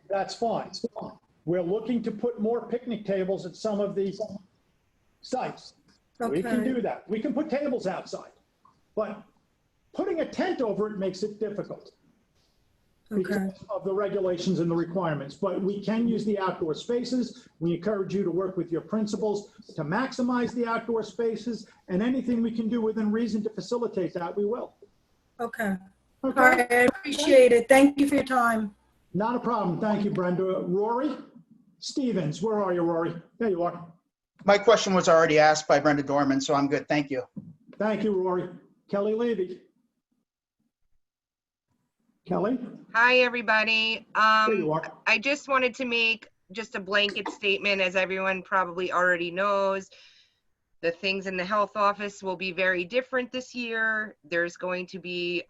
that's fine. We're looking to put more picnic tables at some of the sites. Okay. We can do that. We can put tables outside. But putting a tent over it makes it difficult. because of the regulations and the requirements. But we can use the outdoor spaces. We encourage you to work with your principals to maximize the outdoor spaces, and anything we can do within reason to facilitate that, we will. Okay. Okay. All right, I appreciate it. Thank you for your time. Not a problem. Thank you, Brenda. Rory Stevens, where are you, Rory? There you are. My question was already asked by Brenda Dorman, so I'm good. Thank you. Thank you, Rory. Kelly Levy. Kelly? Hi, everybody. There you are. I just wanted to make just a blanket statement, as everyone probably already knows. The things in the health office will be very different this year. There's going to be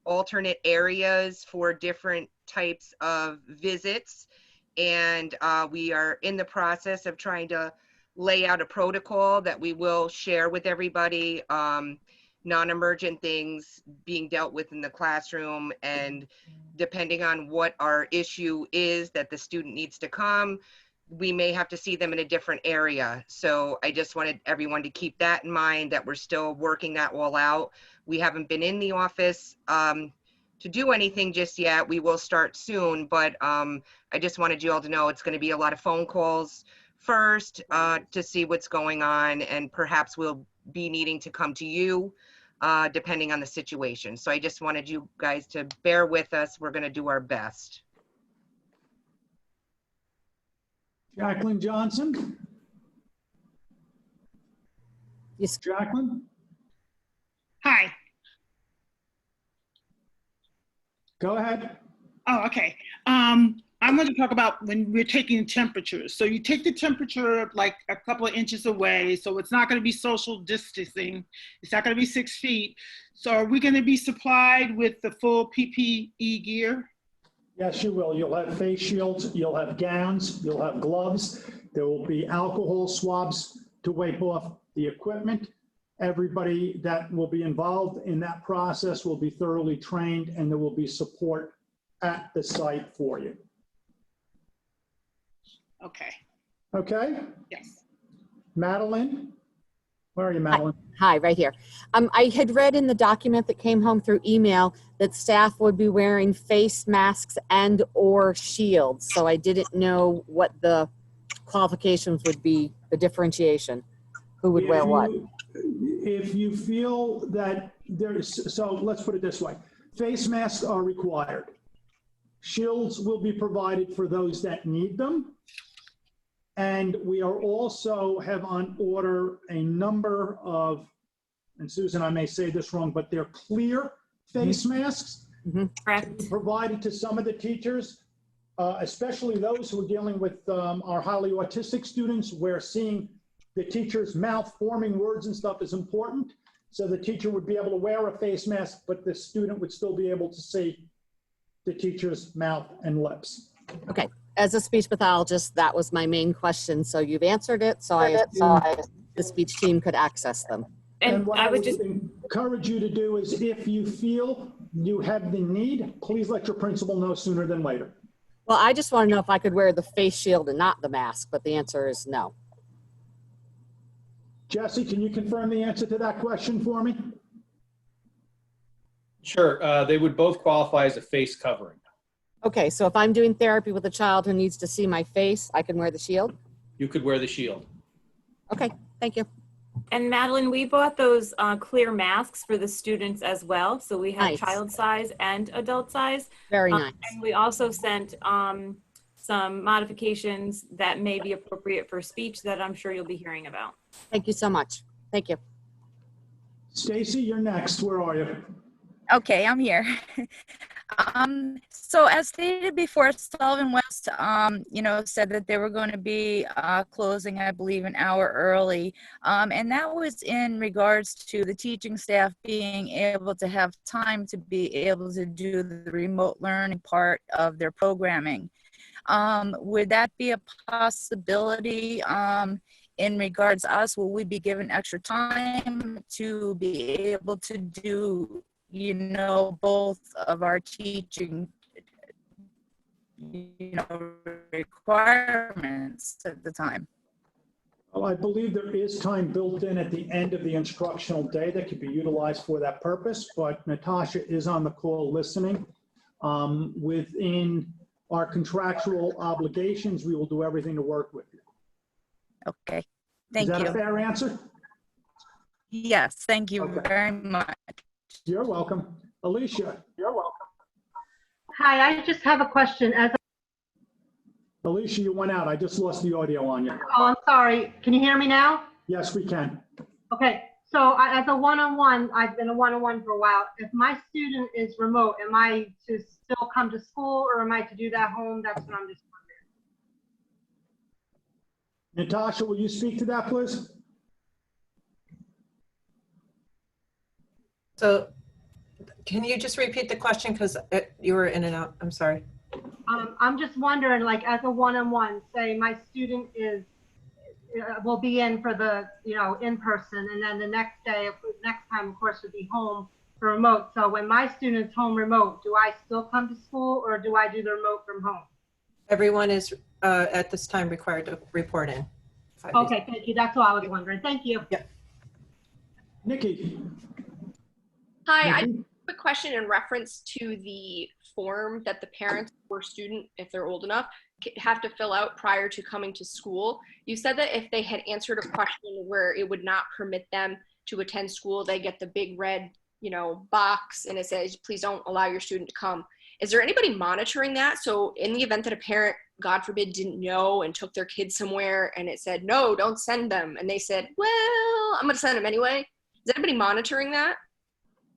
alternate areas for different types of visits. And we are in the process of trying to lay out a protocol that we will share with everybody. Non-emergent things being dealt with in the classroom, and depending on what our issue is that the student needs to come, we may have to see them in a different area. So I just wanted everyone to keep that in mind, that we're still working that all out. We haven't been in the office to do anything just yet. We will start soon, but I just wanted you all to know it's going to be a lot of phone calls first to see what's going on, and perhaps we'll be needing to come to you depending on the situation. So I just wanted you guys to bear with us. We're going to do our best. Jacqueline Johnson? Yes. Jacqueline? Hi. Go ahead. Oh, okay. I'm going to talk about when we're taking temperatures. So you take the temperature like a couple of inches away, so it's not going to be social distancing. It's not going to be 6 feet. So are we going to be supplied with the full PPE gear? Yes, you will. You'll have face shields, you'll have gowns, you'll have gloves. There will be alcohol swabs to wipe off the equipment. Everybody that will be involved in that process will be thoroughly trained, and there will be support at the site for you. Okay. Okay? Yes. Madeline? Where are you, Madeline? Hi, right here. I had read in the document that came home through email that staff would be wearing face masks and or shields. So I didn't know what the qualifications would be, the differentiation. Who would wear what? If you feel that there's, so let's put it this way. Face masks are required. Shields will be provided for those that need them. And we are also have on order a number of, and Susan, I may say this wrong, but they're clear face masks provided to some of the teachers, especially those who are dealing with our highly autistic students, where seeing the teacher's mouth forming words and stuff is important. So the teacher would be able to wear a face mask, but the student would still be able to see the teacher's mouth and lips. Okay. As a speech pathologist, that was my main question. So you've answered it. So I assume the speech team could access them. And what I would just encourage you to do is, if you feel you have the need, please let your principal know sooner than later. Well, I just want to know if I could wear the face shield and not the mask, but the answer is no. Jesse, can you confirm the answer to that question for me? Sure. They would both qualify as a face covering. Okay, so if I'm doing therapy with a child who needs to see my face, I can wear the shield? You could wear the shield. Okay, thank you. And Madeline, we bought those clear masks for the students as well. So we have Nice. child size and adult size. Very nice. And we also sent some modifications that may be appropriate for speech that I'm sure you'll be hearing about. Thank you so much. Thank you. Stacy, you're next. Where are you? Okay, I'm here. So as stated before, Sullivan West, said that they were going to be closing, I believe, an hour early. And that was in regards to the teaching staff being able to have time to be able to do the remote learning part of their programming. Would that be a possibility in regards to us? Will we be given extra time to be able to do both of our teaching, requirements at the time? Well, I believe there is time built in at the end of the instructional day that could be utilized for that purpose, but Natasha is on the call listening. Within our contractual obligations, we will do everything to work with you. Okay, Is thank that you. a fair answer? Yes, thank you Okay. very much. You're welcome. Alicia? Hi, I just have a question. Alicia, you went out. I just lost the audio on you. Oh, I'm sorry. Can you hear me now? Yes, we can. Okay, so as a one-on-one, I've been a one-on-one for a while. If my student is remote, am I to still come to school or am I to do that home? That's what I'm just wondering. Natasha, will you speak to that, please? So can you just repeat the question? Because you were in and out. I'm sorry. I'm just wondering, like, as a one-on-one, say my student will be in for the, in person, and then the next time, of course, would be home for remote. So when my student's home remote, do I still come to school or do I do the remote from home? Everyone is at this time required to report in. Okay, thank you. That's all I was wondering. Thank you. Yep. Nikki? Hi, I have a quick question in reference to the form that the parents or student, if they're old enough, have to fill out prior to coming to school. You said that if they had answered a question where it would not permit them to attend school, they get the big red, box and it says, please don't allow your student to come. Is there anybody monitoring that? So in the event that a parent, God forbid, didn't know and took their kid somewhere and it said, no, don't send them. And they said, well, I'm going to send them anyway. Is anybody monitoring that?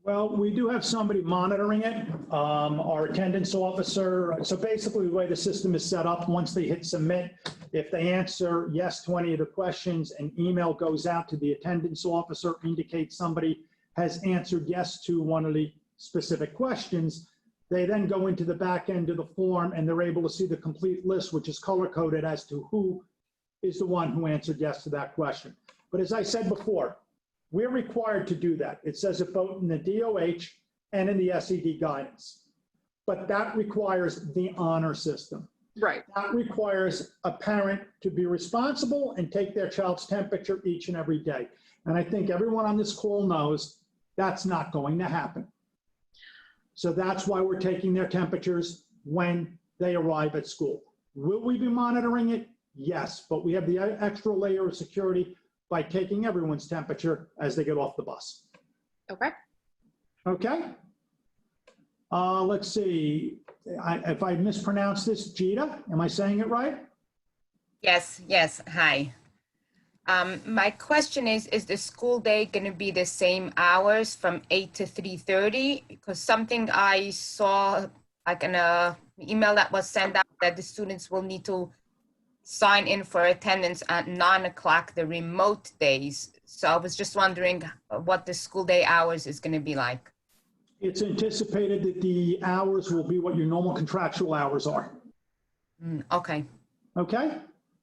Well, we do have somebody monitoring it, our attendance officer. So basically the way the system is set up, once they hit submit, if they answer yes to any of the questions, an email goes out to the attendance officer, indicates somebody has answered yes to one of the specific questions. They then go into the back end of the form and they're able to see the complete list, which is color coded as to who is the one who answered yes to that question. But as I said before, we're required to do that. It says it both in the DOH and in the SED guidance. But that requires the honor system. Right. That requires a parent to be responsible and take their child's temperature each and every day. And I think everyone on this call knows that's not going to happen. So that's why we're taking their temperatures when they arrive at school. Will we be monitoring it? Yes, but we have the extra layer of security by taking everyone's temperature as they get off the bus. Okay. Okay. Let's see. If I mispronounce this, Jita, am I saying it right? Yes, hi. My question is the school day going to be the same hours from 8 to 3:30? Because something I saw like in an email that was sent out that the students will need to sign in for attendance at 9 o'clock the remote days. So I was just wondering what the school day hours is going to be like. It's anticipated that the hours will be what your normal contractual hours are. Okay. Okay?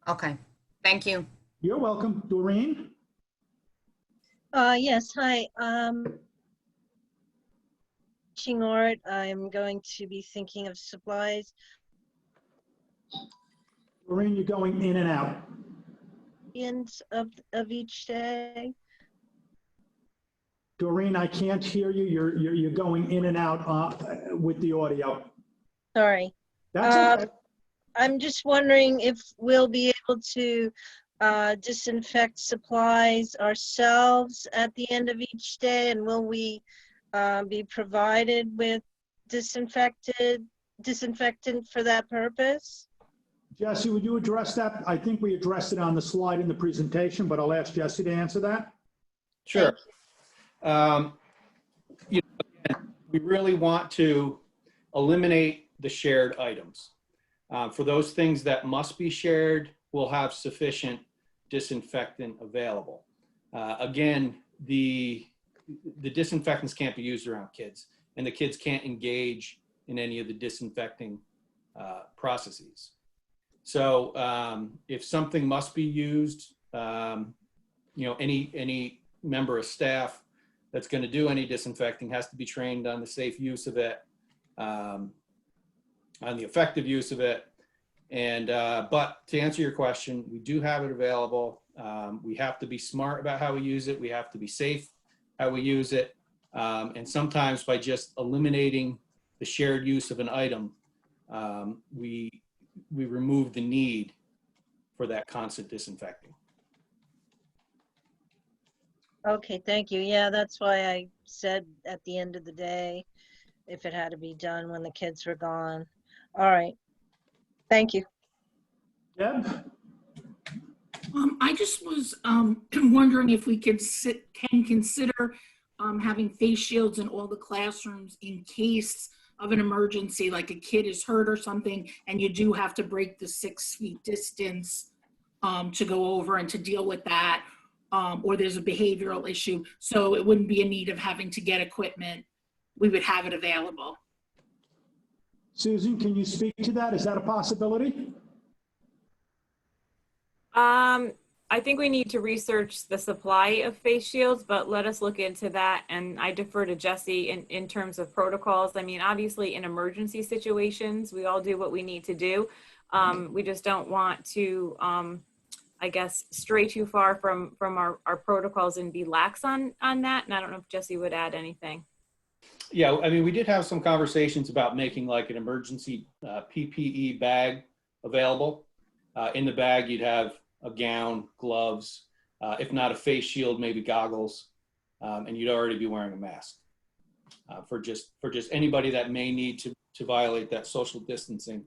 Okay. Thank you. You're welcome. Doreen? Yes, hi. Teaching art, I'm going to be thinking of supplies. Doreen, you're going in and out. Of each day. Doreen, I can't hear you. You're going in and out with the audio. Sorry. That's okay. I'm just wondering if we'll be able to disinfect supplies ourselves at the end of each day, and will we be provided with disinfectant for that purpose? Jesse, would you address that? I think we addressed it on the slide in the presentation, but I'll ask Jesse to answer that. Sure. Again, we really want to eliminate the shared items. For those things that must be shared, we'll have sufficient disinfectant available. Again, the disinfectants can't be used around kids, and the kids can't engage in any of the disinfecting processes. So if something must be used, any member of staff that's going to do any disinfecting has to be trained on the safe use of it, on the effective use of it. And but to answer your question, we do have it available. We have to be smart about how we use it. We have to be safe how we use it. And sometimes by just eliminating the shared use of an item, we remove the need for that constant disinfecting. Okay, thank you. Yeah, that's why I said at the end of the day, if it had to be done when the kids were gone. All right. Thank you. Deb? I just was wondering if we can consider having face shields in all the classrooms in case of an emergency, like a kid is hurt or something, and you do have to break the 6 feet distance to go over and to deal with that, or there's a behavioral issue. So it wouldn't be a need of having to get equipment. We would have it available. Susan, can you speak to that? Is that a possibility? I think we need to research the supply of face shields, but let us look into that. And I defer to Jesse in terms of protocols. I mean, obviously in emergency situations, we all do what we need to do. We just don't want to, I guess, stray too far from our protocols and be lax on that. And I don't know if Jesse would add anything. Yeah, I mean, we did have some conversations about making like an emergency PPE bag available. In the bag, you'd have a gown, gloves, if not a face shield, maybe goggles, and you'd already be wearing a mask for just anybody that may need to violate that social distancing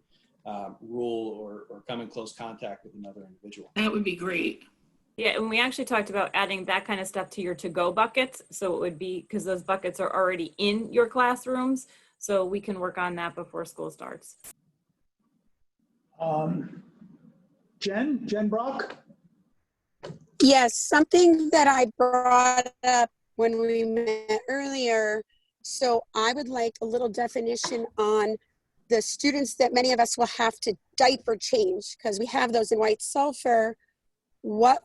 rule or come in close contact with another individual. That would be great. Yeah, and we actually talked about adding that kind of stuff to your to-go buckets. So it would be, because those buckets are already in your classrooms, so we can work on that before school starts. Jen Brock? Yes, something that I brought up when we met earlier. So I would like a little definition on the students that many of us will have to diaper change, because we have those in white sulfur. What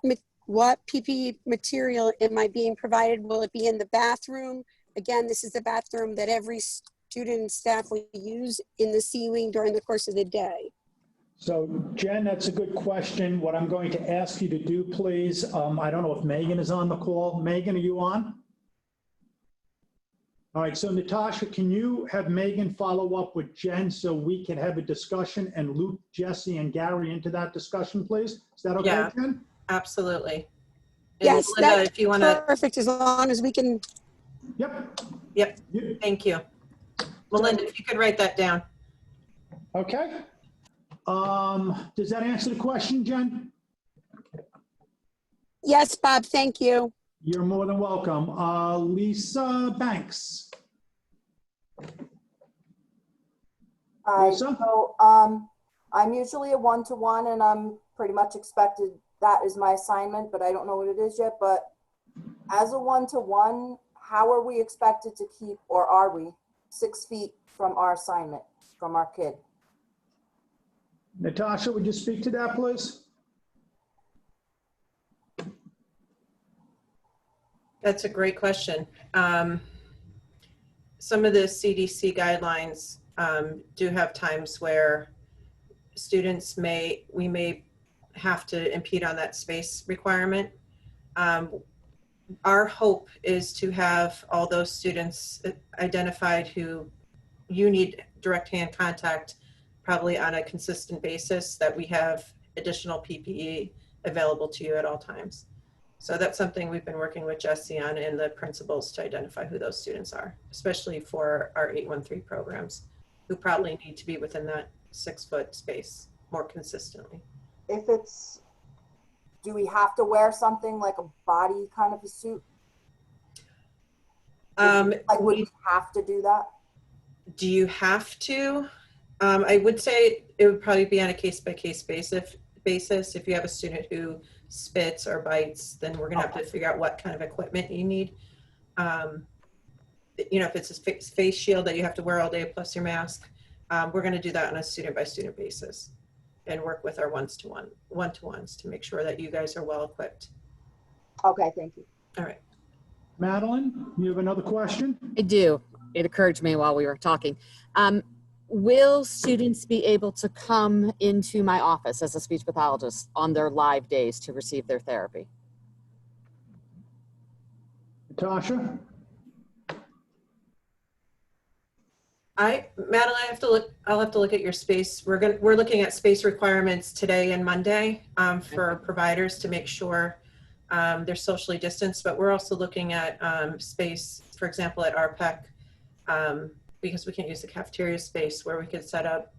PPE material am I being provided? Will it be in the bathroom? Again, this is the bathroom that every student and staff will use in the C wing during the course of the day. So Jen, that's a good question. What I'm going to ask you to do, please, I don't know if Megan is on the call. Megan, are you on? All right, so Natasha, can you have Megan follow up with Jen so we can have a discussion and loop Jesse and Gary into that discussion, please? Is that okay, Yeah, Jen? absolutely. And Yes, Linda, that's if you want to. perfect, as long as we can. Yep. Yep. Thank you. Melinda, if you could write that down. Okay. Does that answer the question, Jen? Yes, Bob, thank you. You're more than welcome. Lisa Banks. Lisa? So I'm usually a one-to-one, and I'm pretty much expected that is my assignment, but I don't know what it is yet. But as a one-to-one, how are we expected to keep, or are we, 6 feet from our assignment, from our kid? Natasha, would you speak to that, please? That's a great question. Some of the CDC guidelines do have times where students we may have to impede on that space requirement. Our hope is to have all those students identified who you need direct hand contact probably on a consistent basis, that we have additional PPE available to you at all times. So that's something we've been working with Jesse on and the principals to identify who those students are, especially for our 813 programs, who probably need to be within that 6 foot space more consistently. If it's, do we have to wear something like a body kind of a suit? Like, would we have to do that? Do you have to? I would say it would probably be on a case-by-case basis. If you have a student who spits or bites, then we're gonna have to figure out what kind of equipment you need. You know, if it's a face shield that you have to wear all day plus your mask, we're gonna do that on a student-by-student basis and work with our one-to-ones to make sure that you guys are well equipped. Okay, thank you. All right. Madeline, you have another question? I do. It occurred to me while we were talking. Will students be able to come into my office as a speech pathologist on their live days to receive their therapy? Natasha? Madeline, I'll have to look at your space. We're looking at space requirements today and Monday for providers to make sure they're socially distanced, but we're also looking at space, for example, at RPEC, because we can't use the cafeteria space, where we could set up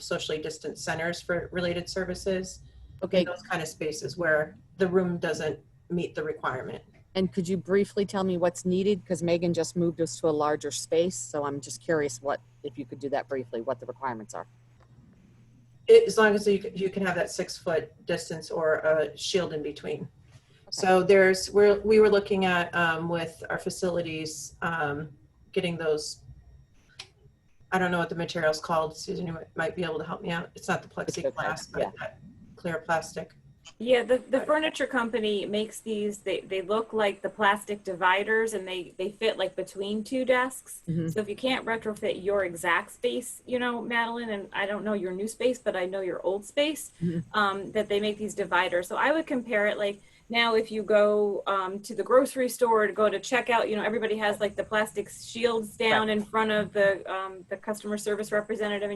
socially distant centers for related services. Okay. Those kind of spaces where the room doesn't meet the requirement. And could you briefly tell me what's needed? Because Megan just moved us to a larger space. So I'm just curious if you could do that briefly, what the requirements are. As long as you can have that 6-foot distance or a shield in between. So we were looking at with our facilities, getting those, I don't know what the material's called. Susan, you might be able to help me out. It's not the plexiglass, but that clear plastic. Yeah, the furniture company makes these, they look like the plastic dividers, and they fit like between two desks. So if you can't retrofit your exact space, you know, Madeline, and I don't know your new space, but I know your old space, that they make these dividers. So I would compare it like, now if you go to the grocery store to go to checkout, you know, everybody has like the plastic shields down in front of the customer service representative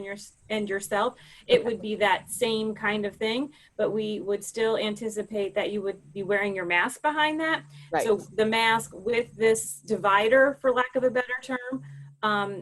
and yourself. It would be that same kind of thing, but we would still anticipate that you would be wearing your mask behind that. So the mask with this divider, for lack of a better term,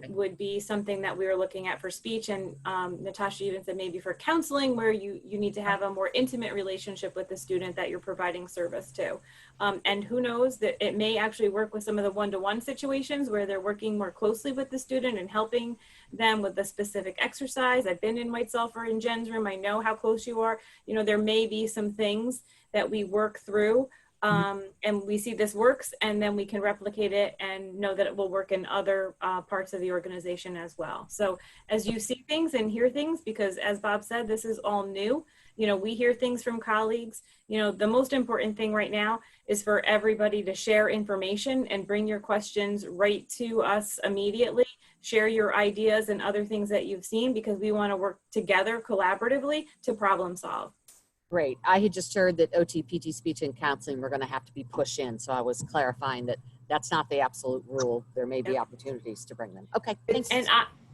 would be something that we were looking at for speech. And Natasha even said maybe for counseling, where you need to have a more intimate relationship with the student that you're providing service to. And who knows, that it may actually work with some of the one-to-one situations where they're working more closely with the student and helping them with the specific exercise. I've been in White Sulphur in Jen's room. I know how close you are. You know, there may be some things that we work through and we see this works, and then we can replicate it and know that it will work in other parts of the organization as well. So as you see things and hear things, because as Bob said, this is all new, you know, we hear things from colleagues. You know, the most important thing right now is for everybody to share information and bring your questions right to us immediately. Share your ideas and other things that you've seen, because we want to work together collaboratively to problem solve. Great. I had just heard that OT, PT, speech, and counseling were going to have to be pushed in. So I was clarifying that that's not the absolute rule. There may be opportunities to bring them. Okay, thanks.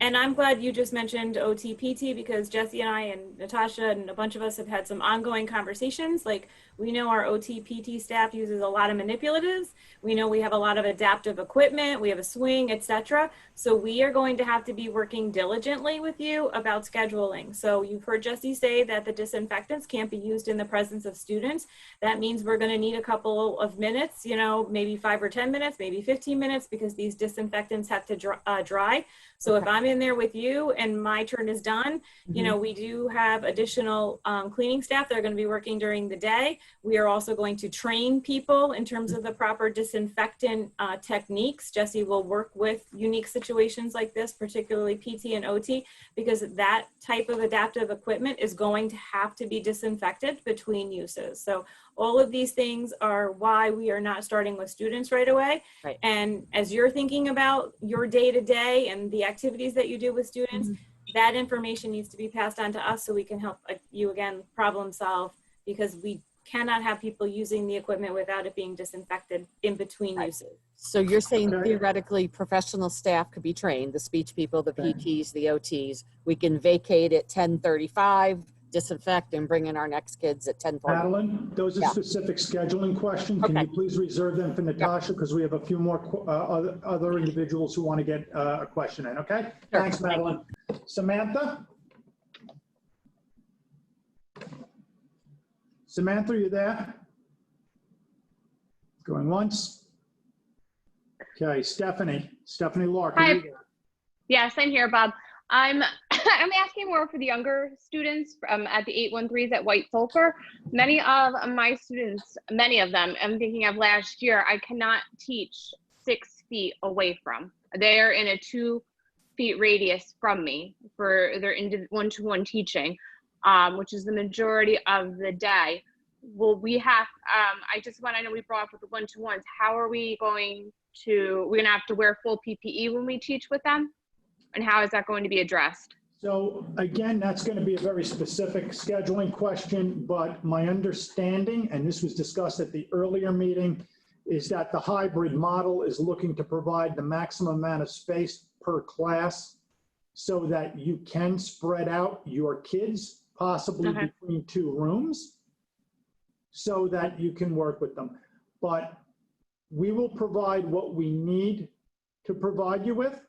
And I'm glad you just mentioned OT, PT, because Jesse and I and Natasha and a bunch of us have had some ongoing conversations. Like, we know our OT, PT staff uses a lot of manipulatives. We know we have a lot of adaptive equipment. We have a swing, etc. So we are going to have to be working diligently with you about scheduling. So you've heard Jesse say that the disinfectants can't be used in the presence of students. That means we're going to need a couple of minutes, you know, maybe 5 or 10 minutes, maybe 15 minutes, because these disinfectants have to dry. So if I'm in there with you and my turn is done, you know, we do have additional cleaning staff that are going to be working during the day. We are also going to train people in terms of the proper disinfectant techniques. Jesse will work with unique situations like this, particularly PT and OT, because that type of adaptive equipment is going to have to be disinfected between uses. So all of these things are why we are not starting with students right away. And as you're thinking about your day-to-day and the activities that you do with students, that information needs to be passed on to us so we can help you, again, problem solve, because we cannot have people using the equipment without it being disinfected in between uses. So you're saying theoretically professional staff could be trained, the speech people, the PTs, the OTs. We can vacate at 10:35, disinfect, and bring in our next kids at 10:40. Madeline, those are specific scheduling questions. Can you please reserve them for Natasha, because we have a few more other individuals who want to get a question in, okay? Thanks, Madeline. Samantha? Samantha, are you there? Going once. Okay, Stephanie Lark. Hi. Yes, I'm here, Bob. I'm asking more for the younger students at the 813s at White Sulphur. Many of my students, many of them, I'm thinking of last year, I cannot teach 6 feet away from. They're in a 2 feet radius from me for their one-to-one teaching, which is the majority of the day. Will we have, I just want to know, we brought up with the one-to-ones, how are we going to, we're going to have to wear full PPE when we teach with them? And how is that going to be addressed? So again, that's going to be a very specific scheduling question, but my understanding, and this was discussed at the earlier meeting, is that the hybrid model is looking to provide the maximum amount of space per class so that you can spread out your kids, possibly between 2 rooms, so that you can work with them. But we will provide what we need to provide you with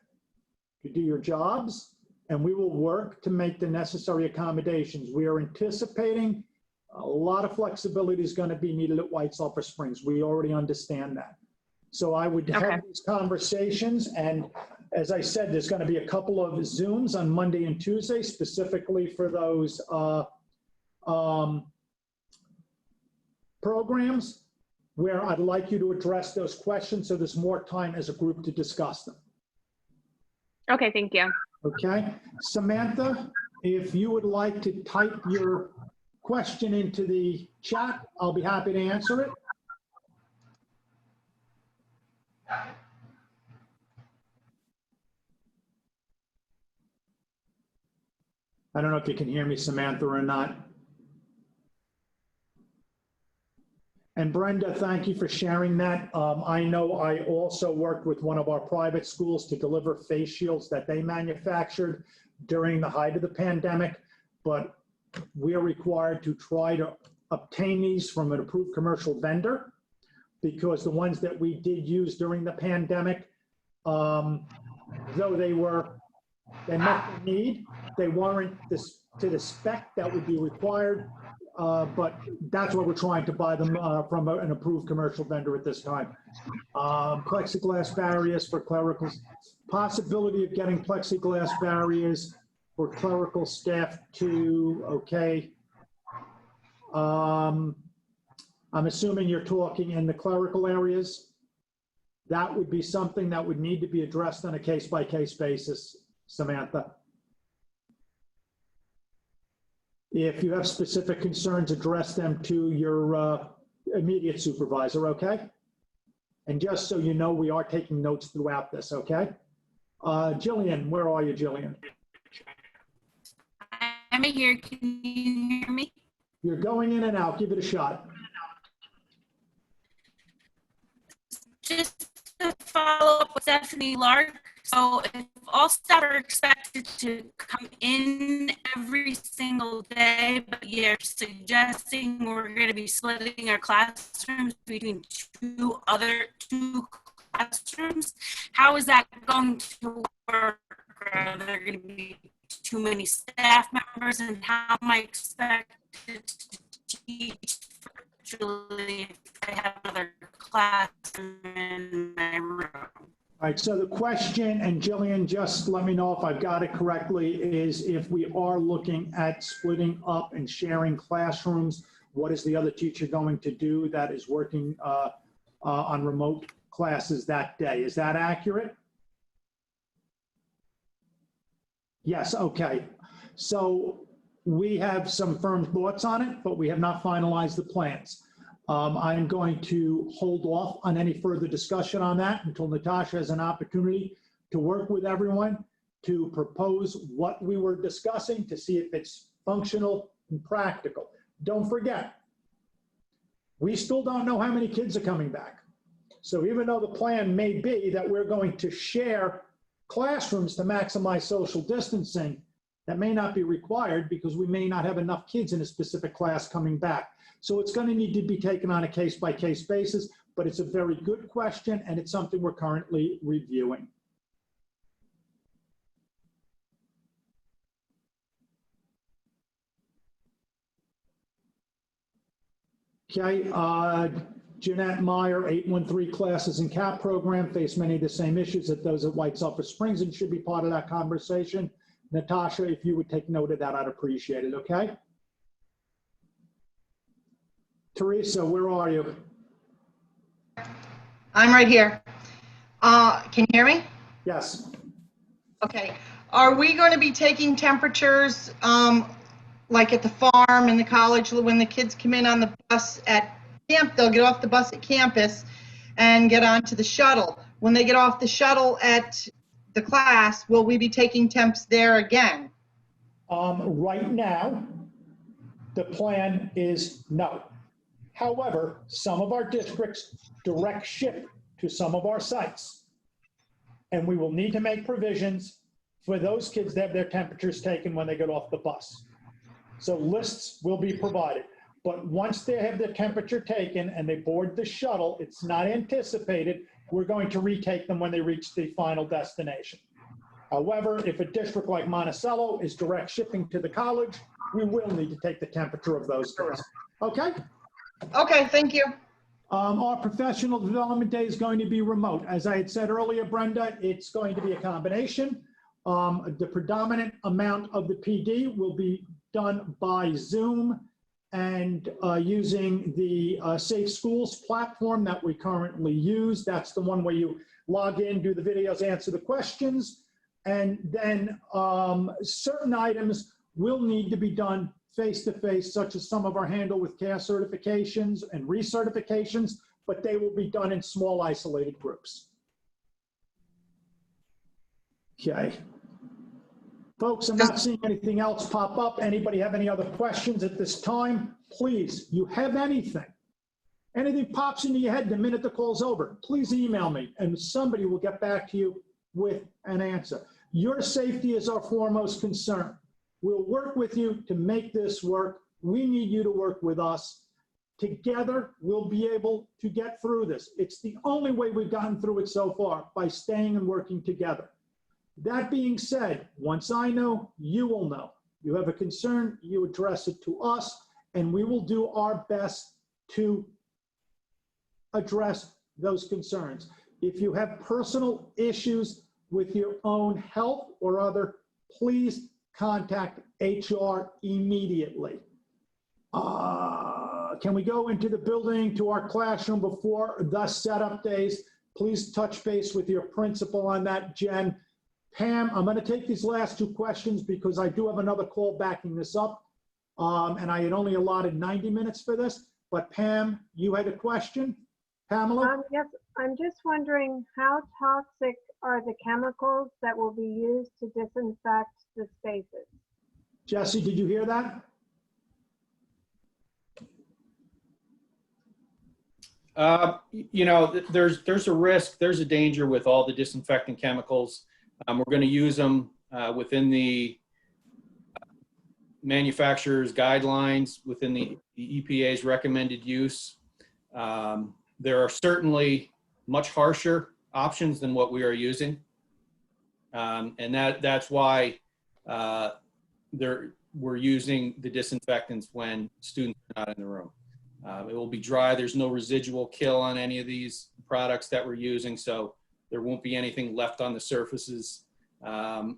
to do your jobs, and we will work to make the necessary accommodations. We are anticipating a lot of flexibility is going to be needed at White Sulphur Springs. We already understand that. So I would have these conversations, and as I said, there's going to be a couple of Zooms on Monday and Tuesday specifically for those programs where I'd like you to address those questions so there's more time as a group to discuss them. Okay, thank you. Okay. Samantha, if you would like to type your question into the chat, I'll be happy to answer it. I don't know if you can hear me, Samantha, or not. And Brenda, thank you for sharing that. I know I also worked with one of our private schools to deliver face shields that they manufactured during the height of the pandemic, but we're required to try to obtain these from an approved commercial vendor, because the ones that we did use during the pandemic, though they met the need, they weren't to the spec that would be required. But that's what we're trying to buy them from an approved commercial vendor at this time. Plexiglass barriers for clericals. Possibility of getting plexiglass barriers for clerical staff too, okay. I'm assuming you're talking in the clerical areas. That would be something that would need to be addressed on a case-by-case basis, Samantha. If you have specific concerns, address them to your immediate supervisor, okay? And just so you know, we are taking notes throughout this, okay? Jillian, where are you, Jillian? I'm here. Can you hear me? You're going in and out. Give it a shot. Just to follow up with Stephanie Lark. So if all staff are expected to come in every single day, but you're suggesting we're going to be splitting our classrooms between two classrooms, how is that going to work? Are there going to be too many staff members, and how am I expected to teach virtually if I have another classroom in my room? All right, so the question, and Jillian, just let me know if I've got it correctly, is if we are looking at splitting up and sharing classrooms, what is the other teacher going to do that is working on remote classes that day? Is that accurate? Yes, okay. So we have some firm thoughts on it, but we have not finalized the plans. I'm going to hold off on any further discussion on that until Natasha has an opportunity to work with everyone to propose what we were discussing to see if it's functional and practical. Don't forget, we still don't know how many kids are coming back. So even though the plan may be that we're going to share classrooms to maximize social distancing, that may not be required because we may not have enough kids in a specific class coming back. So it's going to need to be taken on a case-by-case basis, but it's a very good question, and it's something we're currently reviewing. Okay, Jeanette Meyer, 813 classes and CAP program face many of the same issues that those at White Sulphur Springs, and should be part of that conversation. Natasha, if you would take note of that, I'd appreciate it, okay? Teresa, where are you? I'm right here. Can you hear me? Yes. Okay. Are we going to be taking temperatures like at the farm and the college when the kids come in on the bus at camp? They'll get off the bus at campus and get onto the shuttle. When they get off the shuttle at the class, will we be taking temps there again? Right now, the plan is no. However, some of our districts direct ship to some of our sites, and we will need to make provisions for those kids to have their temperatures taken when they get off the bus. So lists will be provided. But once they have their temperature taken and they board the shuttle, it's not anticipated, we're going to retake them when they reach the final destination. However, if a district like Monticello is direct shipping to the college, we will need to take the temperature of those kids. Okay? Okay, thank you. Our professional development day is going to be remote. As I had said earlier, Brenda, it's going to be a combination. The predominant amount of the PD will be done by Zoom and using the Safe Schools platform that we currently use. That's the one where you log in, do the videos, answer the questions, and then certain items will need to be done face-to-face, such as some of our handle with CAS certifications and recertifications, but they will be done in small isolated groups. Okay. Folks, I'm not seeing anything else pop up. Anybody have any other questions at this time? Please, you have anything pops into your head the minute the call's over, please email me and somebody will get back to you with an answer. Your safety is our foremost concern. We'll work with you to make this work. We need you to work with us. Together, we'll be able to get through this. It's the only way we've gotten through it so far, by staying and working together. That being said, once I know, you will know. You have a concern, you address it to us, and we will do our best to address those concerns. If you have personal issues with your own health or other, please contact HR immediately. Can we go into the building to our classroom before the setup days? Please touch base with your principal on that, Jen. Pam, I'm going to take these last two questions because I do have another call backing this up. And I had only allotted 90 minutes for this. But Pam, you had a question? Pamela? Yes, I'm just wondering how toxic are the chemicals that will be used to disinfect the spaces? Jesse, did you hear that? You know, there's a risk, there's a danger with all the disinfectant chemicals. We're going to use them within the manufacturer's guidelines, within the EPA's recommended use. There are certainly much harsher options than what we are using. And that's why we're using the disinfectants when students are not in the room. It will be dry. There's no residual kill on any of these products that we're using, so there won't be anything left on the I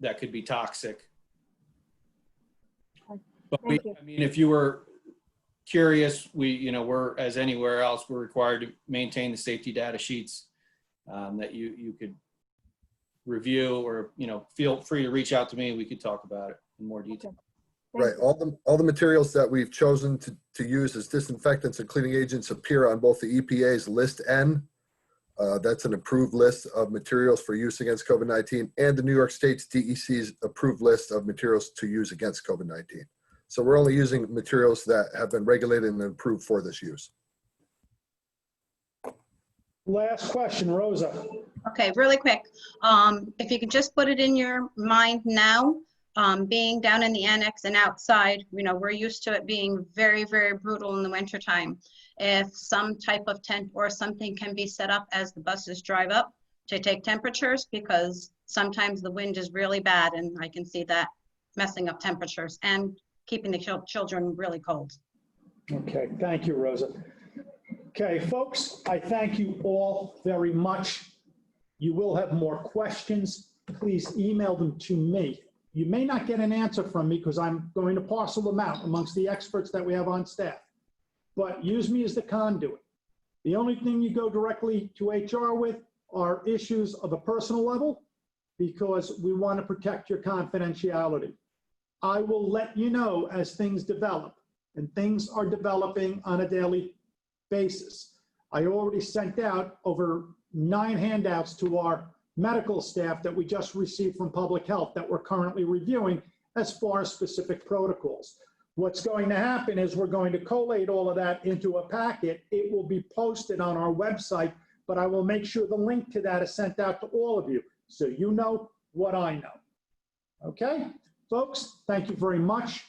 that could be toxic. But I mean, if you were curious, we're, as anywhere else, we're required to maintain the safety data sheets that you could review, or feel free to reach out to me and we could talk about it in more detail. Right. All the materials that we've chosen to use as disinfectants and cleaning agents appear on both the EPA's List N, that's an approved list of materials for use against COVID-19, and the New York State's DEC's approved list of materials to use against COVID-19. So we're only using materials that have been regulated and approved for this use. Last question, Rosa. Okay, really quick. If you could just put it in your mind now, being down in the annex and outside, we're used to it being very, very brutal in the wintertime. If some type of tent or something can be set up as the buses drive up to take temperatures, because sometimes the wind is really bad and I can see that messing up temperatures and keeping the children really cold. Okay, thank you, Rosa. Okay, folks, I thank you all very much. You will have more questions. Please email them to me. You may not get an answer from me because I'm going to parcel them out amongst the experts that we have on staff, but use me as the conduit. The only thing you go directly to HR with are issues of a personal level, because we want to protect your confidentiality. I will let you know as things develop, and things are developing on a daily basis. I already sent out over 9 handouts to our medical staff that we just received from public health that we're currently reviewing as far as specific protocols. What's going to happen is we're going to collate all of that into a packet. It will be posted on our website, but I will make sure the link to that is sent out to all of you so you know what I know. Okay, folks, thank you very much.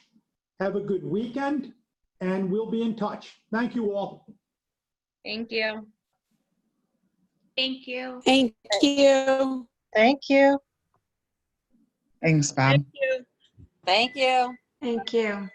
Have a good weekend, and we'll be in touch. Thank you all. Thank you. Thank you. Thank you. Thank you. Thanks, Bob. Thank you. Thank you. Thank you.